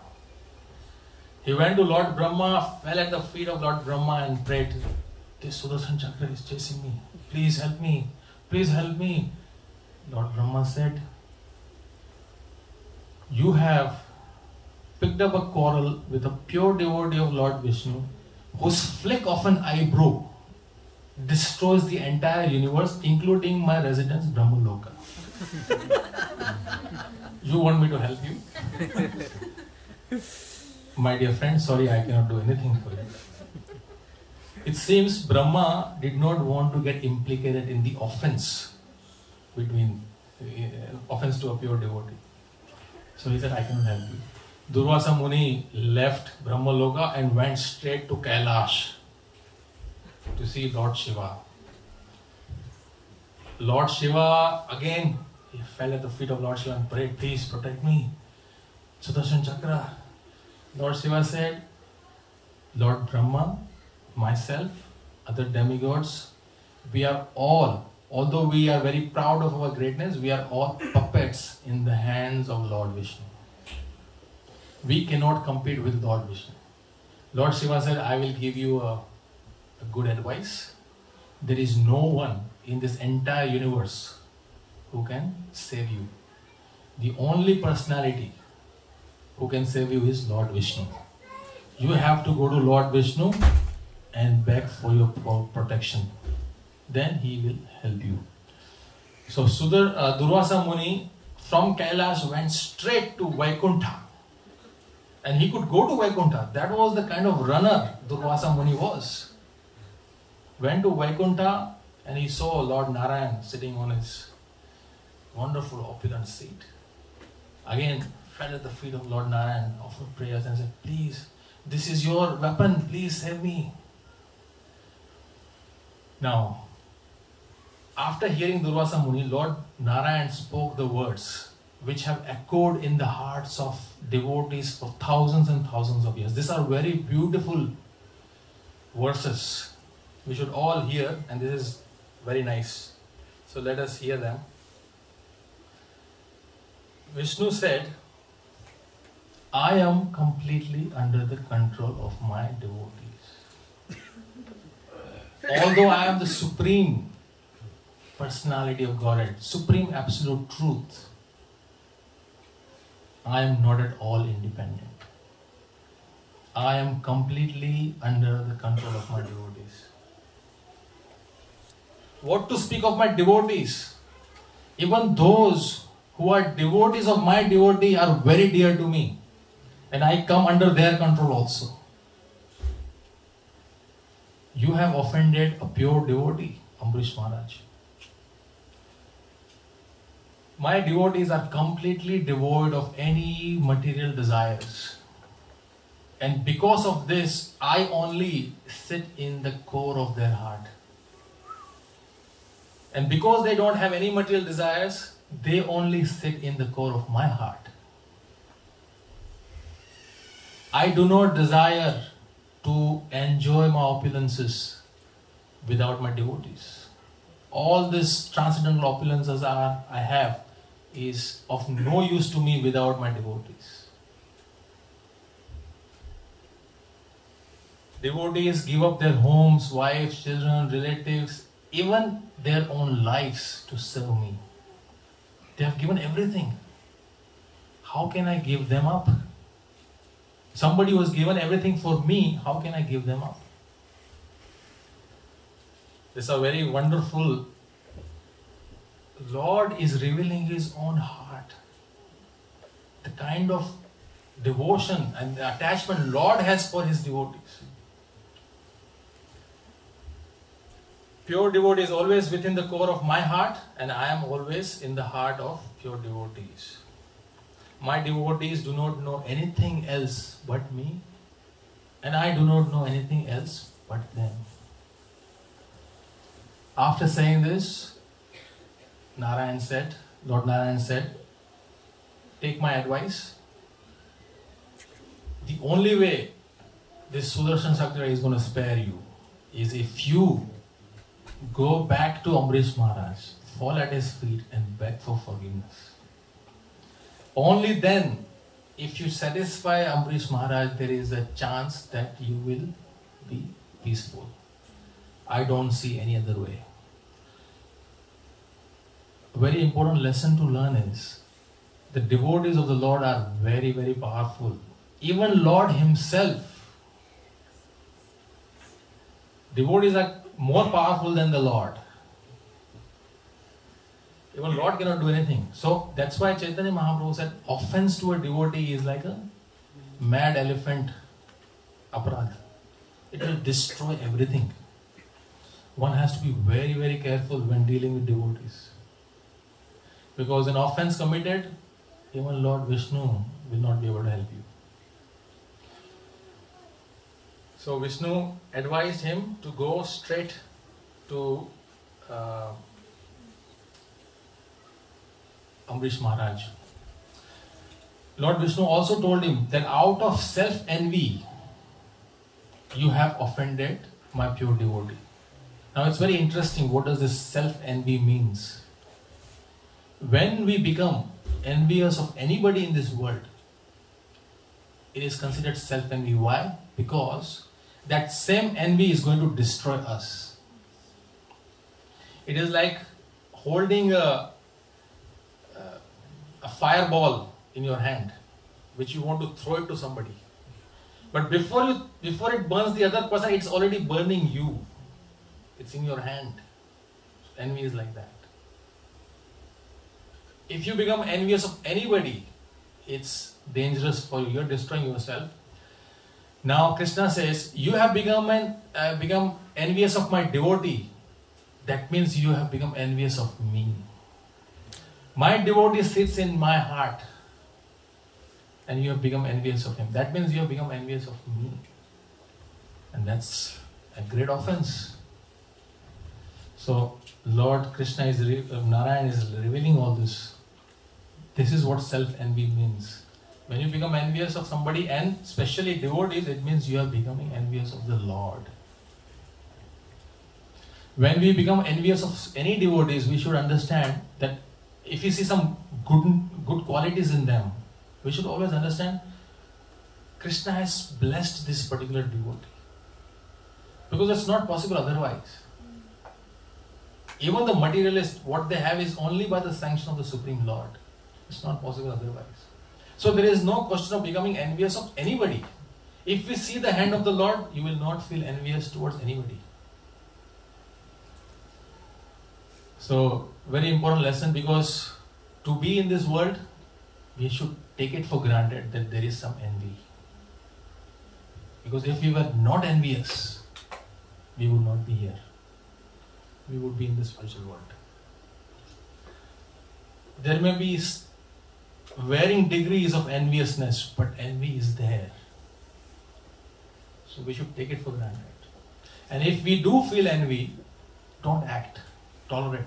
He went to Lord Brahma, fell at the feet of Lord Brahma and prayed, this Sudarshan Chakra is chasing me. Please help me. Please help me. Lord Brahma said, you have picked up a quarrel with a pure devotee of Lord Vishnu whose flick of an eyebrow destroys the entire universe, including my residence Brahmaloka. You want me to help you? My dear friend, sorry, I cannot do anything for you. It seems Brahma did not want to get implicated in the offense offense to a pure devotee. So he said, I cannot help you. Durvasa Muni left Brahmaloka and went straight to Kailash to see Lord Shiva. Lord Shiva, again, he fell at the feet of Lord Shiva and prayed, please protect me. Sudarshan Chakra. Lord Shiva said, Lord Brahma, myself, other demigods, we are all, although we are very proud of our greatness, we are all puppets in the hands of Lord Vishnu. We cannot compete with Lord Vishnu. Lord Shiva said, I will give you a good advice. There is no one in this entire universe who can save you. The only personality who can save you is Lord Vishnu. You have to go to Lord Vishnu and beg for your protection. Then he will help you. So Durvasa Muni from Kailash went straight to Vaikuntha. And he could go to Vaikuntha. That was the kind of runner Durvasa Muni was. Went to Vaikuntha and he saw Lord Narayan sitting on his wonderful opulent seat. Again, fell at the feet of Lord Narayan, offered prayers and said, please, this is your weapon, please save me. Now, after hearing Durvasa Muni, Lord Narayan spoke the words which have echoed in the hearts of devotees for thousands and thousands of years. These are very beautiful verses. We should all hear, and this is very nice. So let us hear them. Vishnu said, I am completely under the control of my devotees. Although I am the supreme personality of Godhead, supreme absolute truth, I am not at all independent. I am completely under the control of my devotees. What to speak of my devotees? Even those who are devotees of my devotee are very dear to me. And I come under their control also. You have offended a pure devotee, Ambrish Maharaj. My devotees are completely devoid of any material desires. And because of this, I only sit in the core of their heart. And because they don't have any material desires, they only sit in the core of my heart. I do not desire to enjoy my opulences without my devotees. all this transcendental opulences I have is of no use to me without my devotees. Devotees give up their homes, wives, children, relatives, even their own lives to serve me. They have given everything. How can I give them up? Somebody who has given everything for me, how can I give them up? This is a very wonderful. Lord is revealing His own heart. The kind of devotion and the attachment Lord has for His devotees. Pure devotee is always within the core of my heart, and I am always in the heart of pure devotees. My devotees do not know anything else but me, and I do not know anything else but them. After saying this, Lord Narayan said, take my advice. The only way this Sudarshan Chakra is going to spare you is if you go back to Ambrish Maharaj, fall at his feet and beg for forgiveness. Only then, if you satisfy Ambrish Maharaj, there is a chance that you will be peaceful. I don't see any other way. A very important lesson to learn is the devotees of the Lord are very, very powerful. Even Lord Himself, devotees are more powerful than the Lord. Even Lord cannot do anything. So that's why Chaitanya Mahaprabhu said, offense to a devotee is like a mad elephant aparadha. It will destroy everything. One has to be very, very careful when dealing with devotees. Because an offense committed, even Lord Vishnu will not be able to help you. So Vishnu advised him to go straight to Ambrish Maharaj. Lord Vishnu also told him that out of self-envy, you have offended my pure devotee. Now it's very interesting, what does this self-envy means? When we become envious of anybody in this world, it is considered self-envy. Why? Because that same envy is going to destroy us. It is like holding a fireball in your hand, which you want to throw it to somebody. But before it burns the other person, it's already burning you. It's in your hand. Envy is like that. If you become envious of anybody, it's dangerous for you. You're destroying yourself. Now Krishna says, you have become envious of my devotee. That means you have become envious of me. My devotee sits in my heart, and you have become envious of him. That means you have become envious of me. And that's a great offense. So Lord Krishna Narayan is revealing all this. This is what self-envy means. When you become envious of somebody, and especially devotees, it means you are becoming envious of the Lord. When we become envious of any devotees, we should understand that if we see some good qualities in them, we should always understand Krishna has blessed this particular devotee. Because it's not possible otherwise. Even the materialists, what they have is only by the sanction of the Supreme Lord. It's not possible otherwise. So there is no question of becoming envious of anybody. If we see the hand of the Lord, you will not feel envious towards anybody. So, very important lesson, because to be in this world, we should take it for granted that there is some envy. Because if we were not envious, we would not be here. We would be in the spiritual world. There may be varying degrees of enviousness, but envy is there. So we should take it for granted. And if we do feel envy, don't act. Tolerate.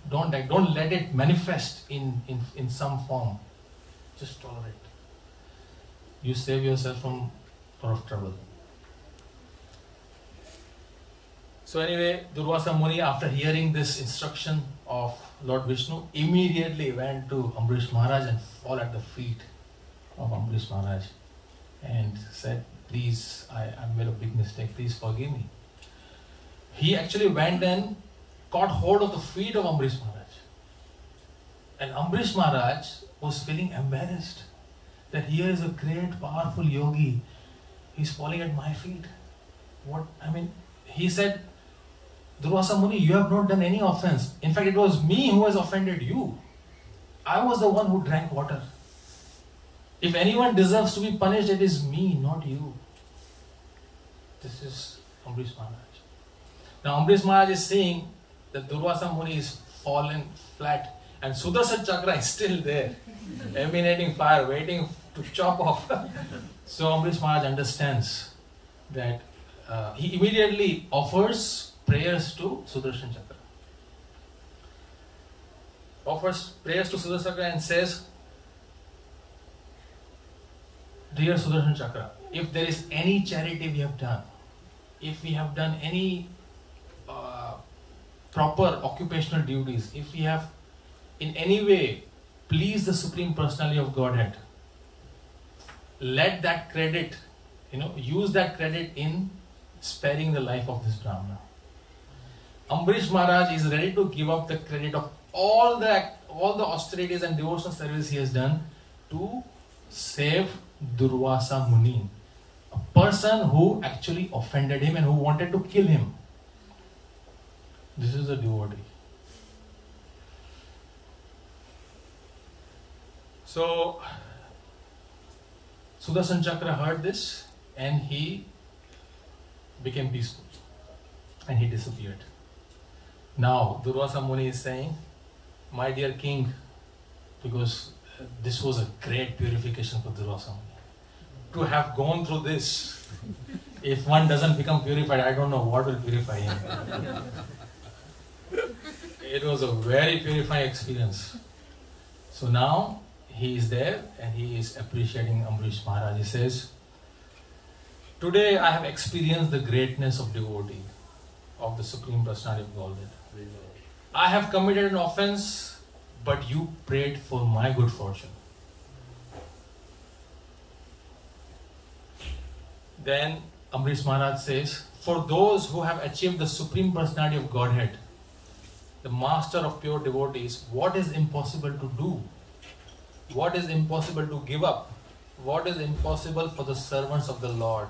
Don't act. Don't let it manifest in some form. Just tolerate. You save yourself from a lot of trouble. So anyway, Durvasa Muni, after hearing this instruction of Lord Vishnu, immediately went to Ambrish Maharaj and fell at the feet of Ambrish Maharaj and said, please, I made a big mistake, please forgive me. He actually went and caught hold of the feet of Ambrish Maharaj. And Ambrish Maharaj was feeling embarrassed that here is a great, powerful yogi. He's falling at my feet. He said, Durvasa Muni, you have not done any offense. In fact, it was me who has offended you. I was the one who drank water. If anyone deserves to be punished, it is me, not you. This is Ambrish Maharaj. Now Ambrish Maharaj is saying that Durvasa Muni is fallen flat and Sudarshan Chakra is still there, emanating fire, waiting to chop off. So Ambrish Maharaj understands that he immediately offers prayers to Sudarshan Chakra. Offers prayers to Sudarshan Chakra and says, dear Sudarshan Chakra, if there is any charity we have done, if we have done any proper occupational duties, if we have in any way pleased the Supreme Personality of Godhead, let that credit, use that credit in sparing the life of this Brahmana. Ambrish Maharaj is ready to give up the credit of all the austerities and devotional service he has done to save Durvasa Muni, a person who actually offended him and who wanted to kill him. This is a devotee. So Sudarshan Chakra heard this and he became peaceful and he disappeared. Now Durvasa Muni is saying, my dear king, because this was a great purification for Durvasa Muni. To have gone through this, if one doesn't become purified, I don't know what will purify him. It was a very purifying experience. So now he is there and he is appreciating Ambrish Maharaj. He says, today I have experienced the greatness of devotee of the Supreme Personality of Godhead. I have committed an offense, but you prayed for my good fortune. Then Ambrish Maharaj says, for those who have achieved the Supreme Personality of Godhead, the master of pure devotees, what is impossible to do? What is impossible to give up? What is impossible for the servants of the Lord?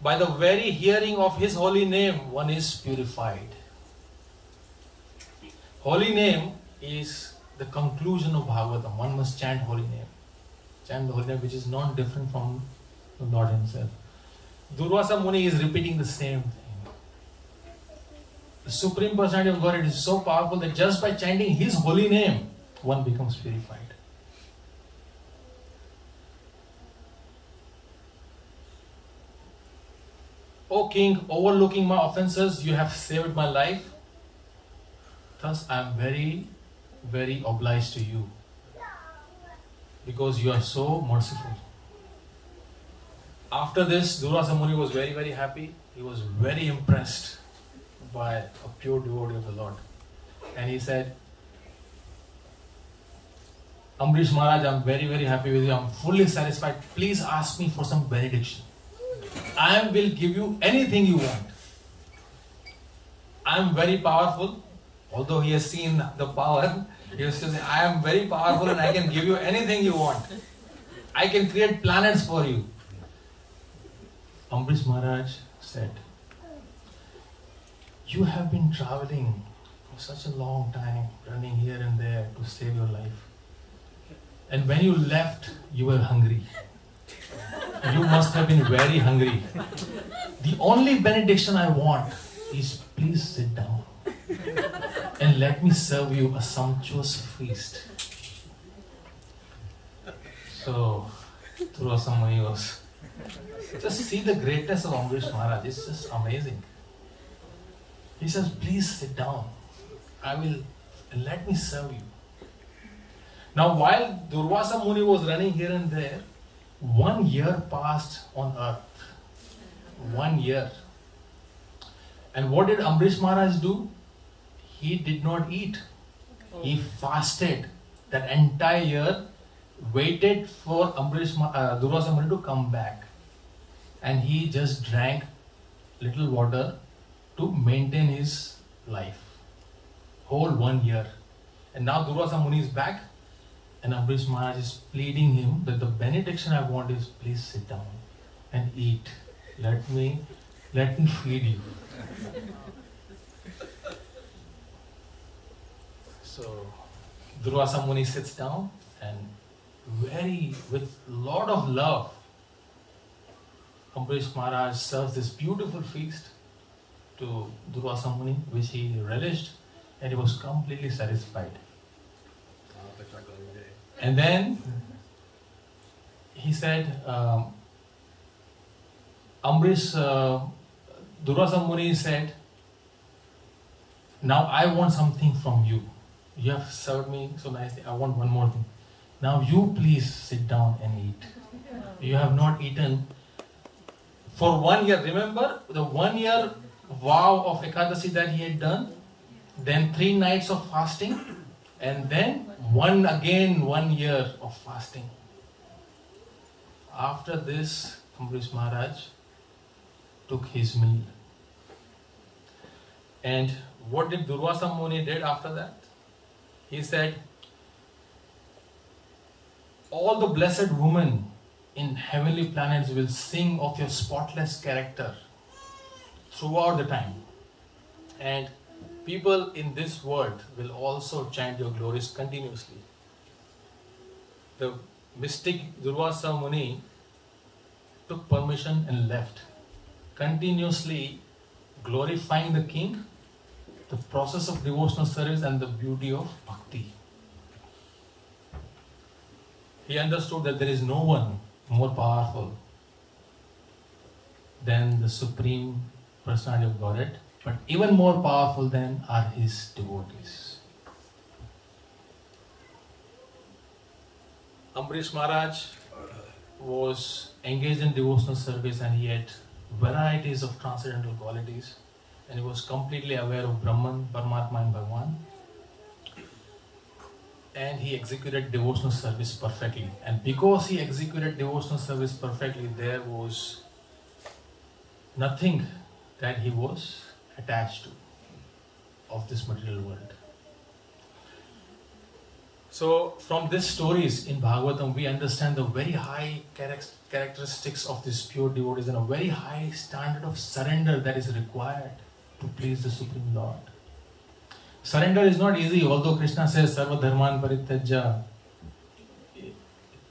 By the very hearing of His holy name, one is purified. Holy name is the conclusion of Bhagavatam. One must chant holy name. Chant the holy name, which is not different from the Lord Himself. Durvasa Muni is repeating the same thing. The Supreme Personality of Godhead is so powerful that just by chanting His holy name, one becomes purified. O King, overlooking my offenses, you have saved my life. Thus I am very, very obliged to you, because you are so merciful. After this, Durvasa Muni was very, very happy. He was very impressed by a pure devotee of the Lord. And he said, Ambrish Maharaj, I am very, very happy with you. I am fully satisfied. Please ask me for some benediction. I will give you anything you want. I am very powerful. Although he has seen the power, he was still saying, I am very powerful and I can give you anything you want. I can create planets for you. Ambrish Maharaj said, you have been traveling for such a long time, running here and there to save your life. And when you left, you were hungry. You must have been very hungry. The only benediction I want is, please sit down and let me serve you a sumptuous feast. So, Durvasa Muni was, just see the greatness of Ambrish Maharaj. It's just amazing. He says, please sit down. And let me serve you. Now, while Durvasa Muni was running here and there, 1 year passed on earth. 1 year. And what did Ambrish Maharaj do? He did not eat. He fasted that entire year, waited for Durvasa Muni to come back. And he just drank little water to maintain his life. Whole 1 year. And now Durvasa Muni is back, and Ambrish Maharaj is pleading him that the benediction I want is, please sit down and eat. Let me feed you. So Durvasa Muni sits down, and with lot of love, Ambrish Maharaj serves this beautiful feast to Durvasa Muni, which he relished, and he was completely satisfied. And then he said, Durvasa Muni said, now I want something from you. You have served me so nicely. I want one more thing. Now you please sit down and eat. You have not eaten for 1 year. Remember the 1 year vow of Ekadasi that he had done? Then 3 nights of fasting, and then 1 year of fasting. After this, Ambrish Maharaj took his meal. And what did Durvasa Muni did after that? He said, all the blessed women in heavenly planets will sing of your spotless character throughout the time. And people in this world will also chant your glories continuously. The mystic Durvasa Muni took permission and left, continuously glorifying the king, the process of devotional service, and the beauty of bhakti. He understood that there is no one more powerful than the Supreme Personality of Godhead, but even more powerful than are his devotees. Ambrish Maharaj was engaged in devotional service, and he had varieties of transcendental qualities, and he was completely aware of Brahman, Paramatma and Bhagwan. And he executed devotional service perfectly. And because he executed devotional service perfectly, there was nothing that he was attached to of this material world. So from these stories in Bhagavatam, we understand the very high characteristics of these pure devotees and a very high standard of surrender that is required to please the Supreme Lord. Surrender is not easy, although Krishna says Sarva Dharman Parityajya.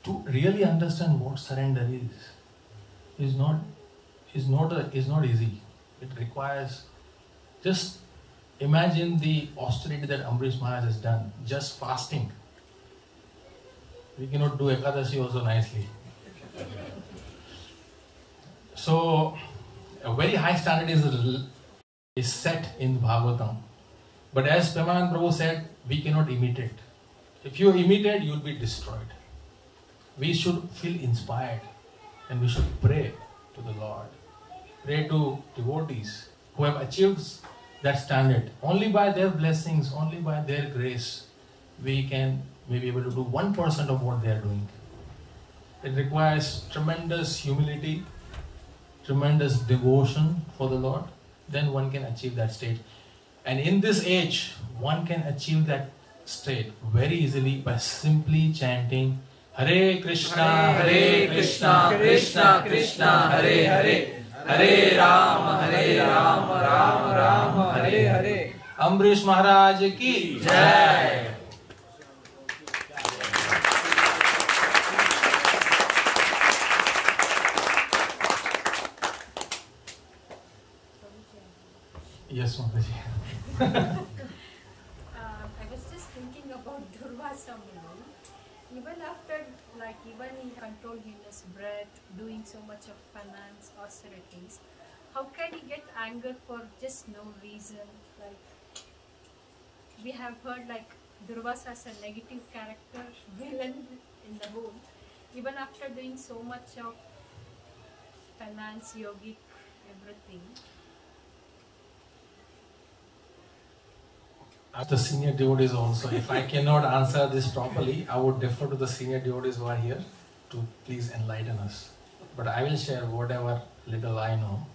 To really understand what surrender is not easy. It requires, just imagine the austerity that Ambrish Maharaj has done, just fasting. We cannot do Ekadasi also nicely. So a very high standard is set in Bhagavatam. But as Premanand Prabhu said, we cannot imitate. If you imitate, you will be destroyed. We should feel inspired, and we should pray to the Lord. Pray to devotees who have achieved that standard. Only by their blessings, only by their grace, we can be able to do 1% of what they are doing. It requires tremendous humility, tremendous devotion for the Lord. Then one can achieve that state. And in this age, one can achieve that state very easily by simply chanting Hare Krishna, Krishna Krishna, Hare Hare, Hare Rama, Rama Rama, Hare Hare. Ambrish Maharaj ki Jai. Yes, Mataji. I was just thinking about Durvasa Muni. Even after, even he controlled his breath, doing so much of penance, austerities, how can he get anger for just no reason? We have heard Durvasa as a negative character, villain in the whole. Even after doing so much of penance, yogic, everything, Ask the senior devotees also. If I cannot answer this properly, I would defer to the senior devotees who are here to please enlighten us. But I will share whatever little I know.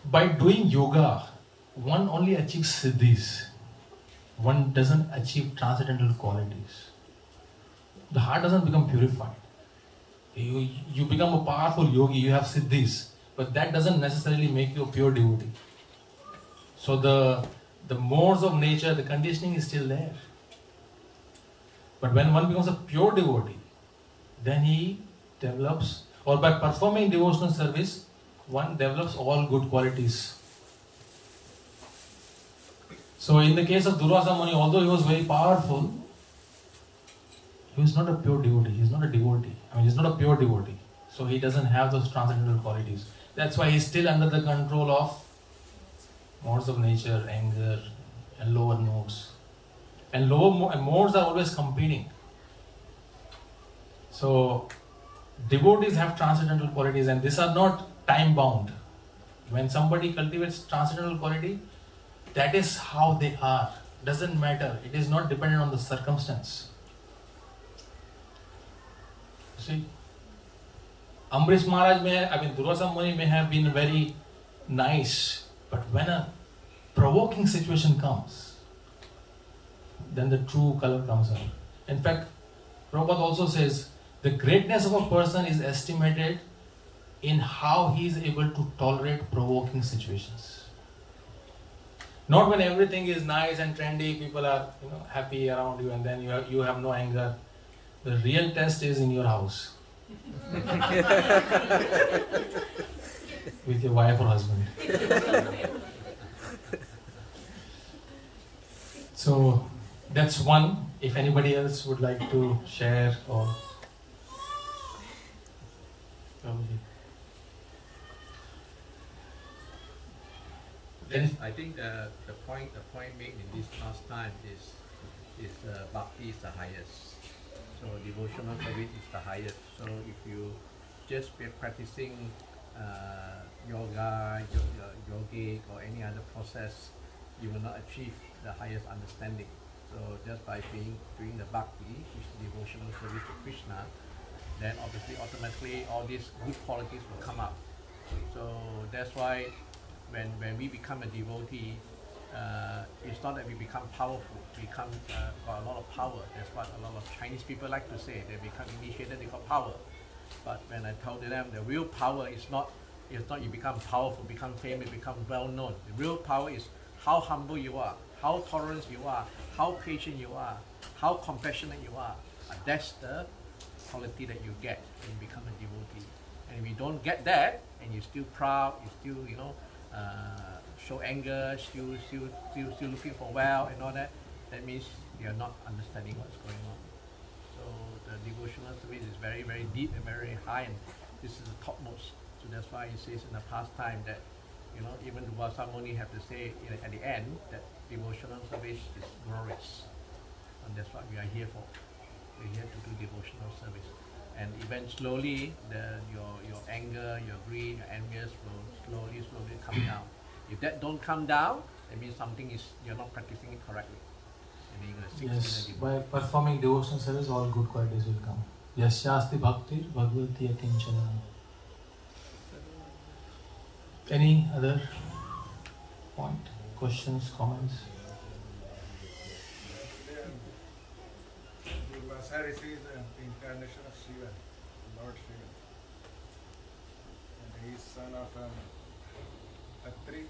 By doing yoga, one only achieves siddhis. One doesn't achieve transcendental qualities. The heart doesn't become purified. You become a powerful yogi, you have siddhis, but that doesn't necessarily make you a pure devotee. So the modes of nature, the conditioning is still there. But when one becomes a pure devotee, then he develops, or by performing devotional service, one develops all good qualities. So in the case of Durvasa Muni, although he was very powerful, he was not a pure devotee. He is not a devotee. He is not a pure devotee. So he doesn't have those transcendental qualities. That's why he is still under the control of modes of nature, anger, and lower modes. And lower modes are always competing. So devotees have transcendental qualities, and these are not time bound. When somebody cultivates transcendental quality, that is how they are. Doesn't matter. It is not dependent on the circumstance. See, Ambrish Maharaj Durvasa Muni may have been very nice, but when a provoking situation comes, then the true color comes out. In fact, Prabhupada also says, the greatness of a person is estimated in how he is able to tolerate provoking situations. Not when everything is nice and trendy, people are happy around you, and then you have no anger. The real test is in your house. With your wife or husband. So that's one. If anybody else would like to share or Yes, I think the point made in this pastime is bhakti is the highest. So devotional service is the highest. So if you just be practicing yoga, yogic, or any other process, you will not achieve the highest understanding. So just by doing the bhakti, which is devotional service to Krishna, then obviously automatically all these good qualities will come up. So that's why when we become a devotee, it's not that we become powerful, we become got a lot of power. That's what a lot of Chinese people like to say. They become initiated, they got power. But when I told them the real power is not you become powerful, become famous, become well known. The real power is how humble you are, how tolerant you are, how patient you are, how compassionate you are. That's the quality that you get when you become a devotee. And if you don't get that, and you're still proud, you're still show anger, still looking for wealth and all that, that means you're not understanding what's going on. So the devotional service is very, very deep and very high, and this is the topmost. So that's why it says in the past time that even Durvasa Muni have to say at the end that devotional service is glorious, and that's what we are here for. We're here to do devotional service, and even slowly your anger, your greed, your envious will slowly come down. If that don't come down, it means you're not practicing it correctly. And you're going to yes, by performing devotional service, all good qualities will come. Yasyasti bhakti bhagavati akinchana. Any other point, questions, comments? Durvasa is the incarnation of Shiva, Lord Shiva. And he is son of Atri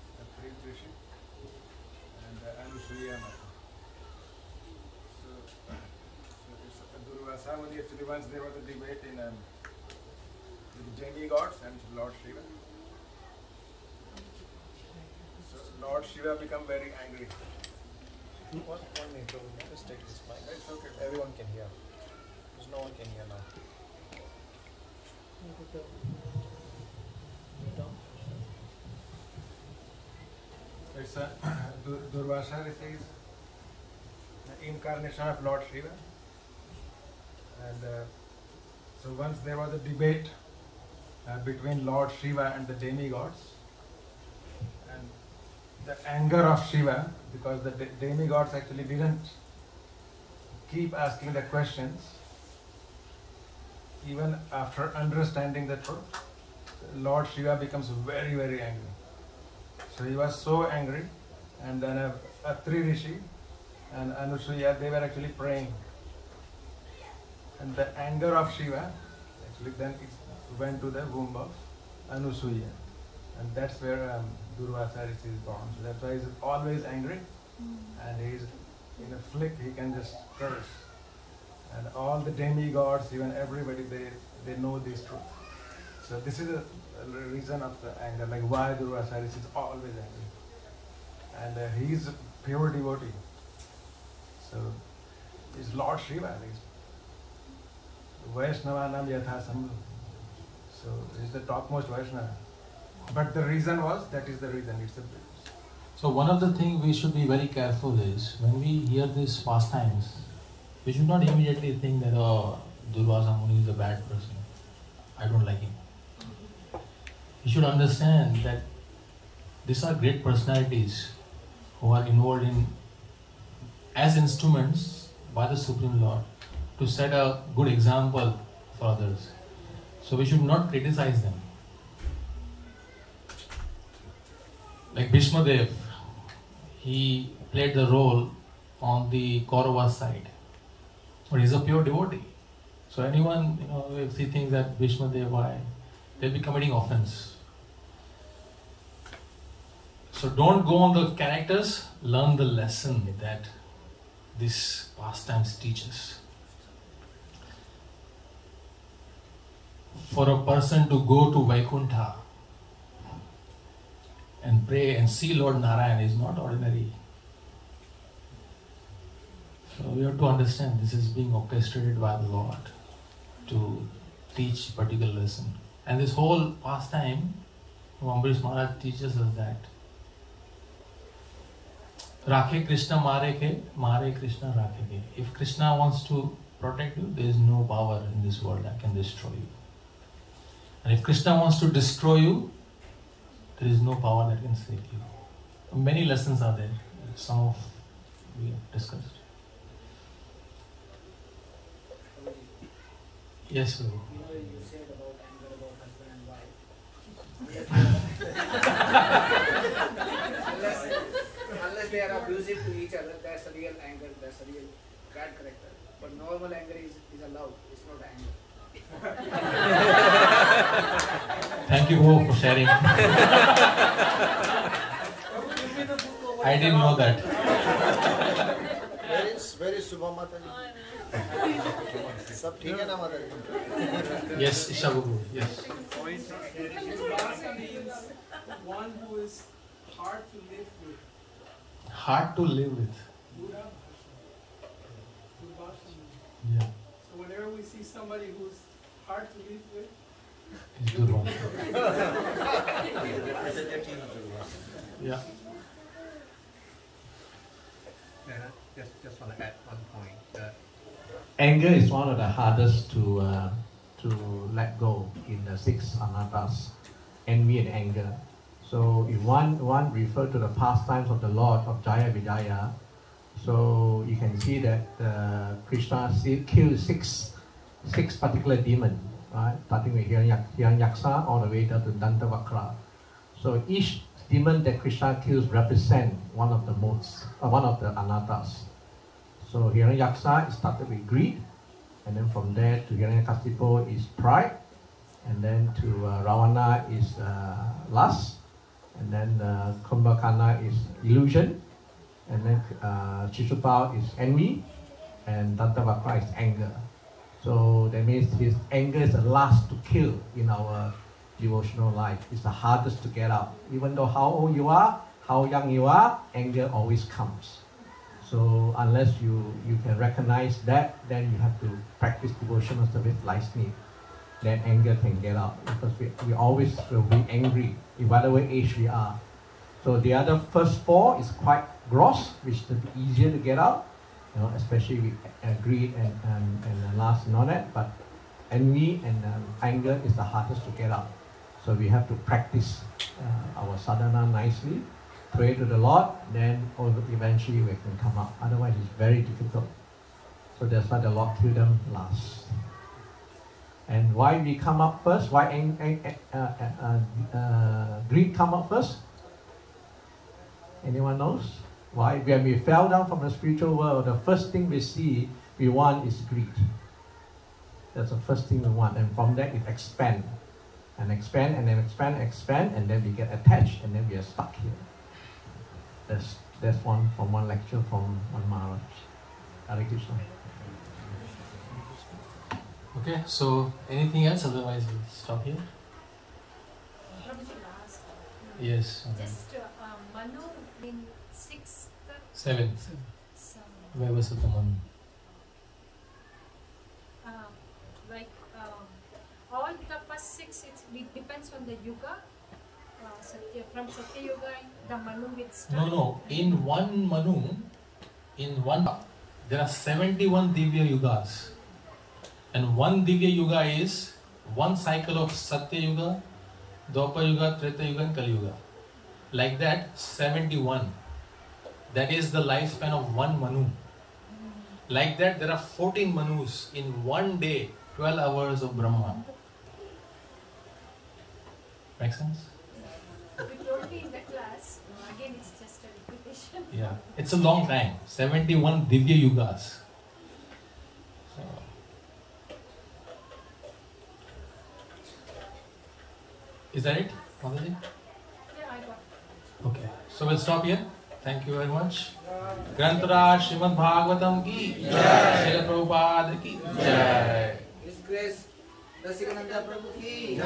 Rishi and Anusuya Mata. So Durvasa Muni, actually once there was a debate in with the demigods and Lord Shiva. So Lord Shiva became very angry. One minute, just take this mic. It's okay. Everyone can hear. Because no one can hear now. It's Durvasa is the incarnation of Lord Shiva. And so once there was a debate between Lord Shiva and the demigods. And the anger of Shiva, because the demigods actually didn't keep asking the questions. Even after understanding the truth, Lord Shiva becomes very, very angry. So he was so angry, and then Atri Rishi and Anusuya, they were actually praying. And the anger of Shiva, actually then it went to the womb of Anusuya. And that's where Durvasa Rishi is born. So that's why he's always angry, and he's in a flick, he can just curse. And all the demigods, even everybody, they know this truth. So this is a reason of the anger, like why Durvasa Rishi is always angry. And he's a pure devotee. So he's Lord Shiva. He's Vaishnavanam Yatha Sambhu. So he's the topmost Vaishnava. But the reason was, that is the reason. So one of the things we should be very careful is, when we hear these pastimes, we should not immediately think that, oh, Durvasa Muni is a bad person. I don't like him. You should understand that these are great personalities who are involved in, as instruments by the Supreme Lord, to set a good example for others. So we should not criticize them. Like Bhishma Dev, he played the role on the Kaurava side, but he's a pure devotee. So anyone, if he thinks that Bhishma Dev, why, they'll be committing offense. So don't go on the characters, learn the lesson that this pastimes teaches. For a person to go to Vaikuntha and pray and see Lord Narayan is not ordinary. So we have to understand this is being orchestrated by the Lord to teach a particular lesson. And this whole pastime, Ambrish Maharaj teaches us that Rakhe Krishna Mare Krishna Rakhe ke. If Krishna wants to protect you, there is no power in this world that can destroy you. And if Krishna wants to destroy you, there is no power that can save you. Many lessons are there. Some of we have discussed. Yes, Prabhu. You said about anger about husband and wife. unless they are abusive to each other, that's a real anger, that's a real bad character. But normal anger is allowed, it's not anger. Thank you for sharing. I didn't know that. Where is Subha Mata ji? Sab theek hai na Mata ji? Yes, Isha Guru, yes. Durvasa means one who is hard to live with. Hard to live with. Yeah. So whenever we see somebody who's hard to live with, It's Durvasa. Yeah. Just want to add one point. Anger is one of the hardest to let go in the 6 anattas, envy and anger. So if one refer to the pastimes of the Lord of Jaya Vijaya, so you can see that Krishna killed six particular demons, right? Starting with Hiranyaksa all the way down to Dantavakra. So each demon that Krishna kills represent one of the anattas. So Hiranyaksa started with greed, and then from there to Hiranyakasipu is pride, and then to Ravana is lust, and then Kumbhakarna is illusion, and then Shishupal is envy, and Dantavakra is anger. So that means his anger is the last to kill in our devotional life. It's the hardest to get out. Even though how old you are, how young you are, anger always comes. So unless you can recognize that, then you have to practice devotional service nicely. Then anger can get out, because we always will be angry in whatever age we are. So the other first 4 is quite gross, which is easier to get out, especially with greed and lust and all that. But envy and anger is the hardest to get out. So we have to practice our sadhana nicely, pray to the Lord, then eventually we can come up. Otherwise, it's very difficult. So that's why the Lord killed them last. And why we come up first? Why greed come up first? Anyone knows? Why? When we fell down from the spiritual world, the first thing we want is greed. That's the first thing we want. And from that, it expands. And expand, and then expand, and then we get attached, and then we are stuck here. That's one from one lecture from one Maharaj. Hare Krishna. Okay, so anything else? Otherwise, we'll stop here. Prabhuji, last. Yes. Just Manu in 6th. 7th. Where was it, the Manu? Like all the first 6, it depends on the yuga. From Satya Yuga, the Manu will start. No. In one Manu, there are 71 Divya Yugas. And one Divya Yuga is one cycle of Satya Yuga, Dwapar Yuga, Treta Yuga and Kali Yuga. Like that, 71. That is the lifespan of one Manu. Like that, there are 14 Manus in one day, 12 hours of Brahma. Make sense? We told me in the class, again it's just a repetition. Yeah, it's a long time. 71 Divya Yugas. So, is that it, Mataji? Yeah, I got it. Okay, so we'll stop here. Thank you very much. Grantaraj Srimad Bhagavatam ki Jai. Srila Prabhupada ki Jai. His Grace Rasikananda Prabhu ki Jai.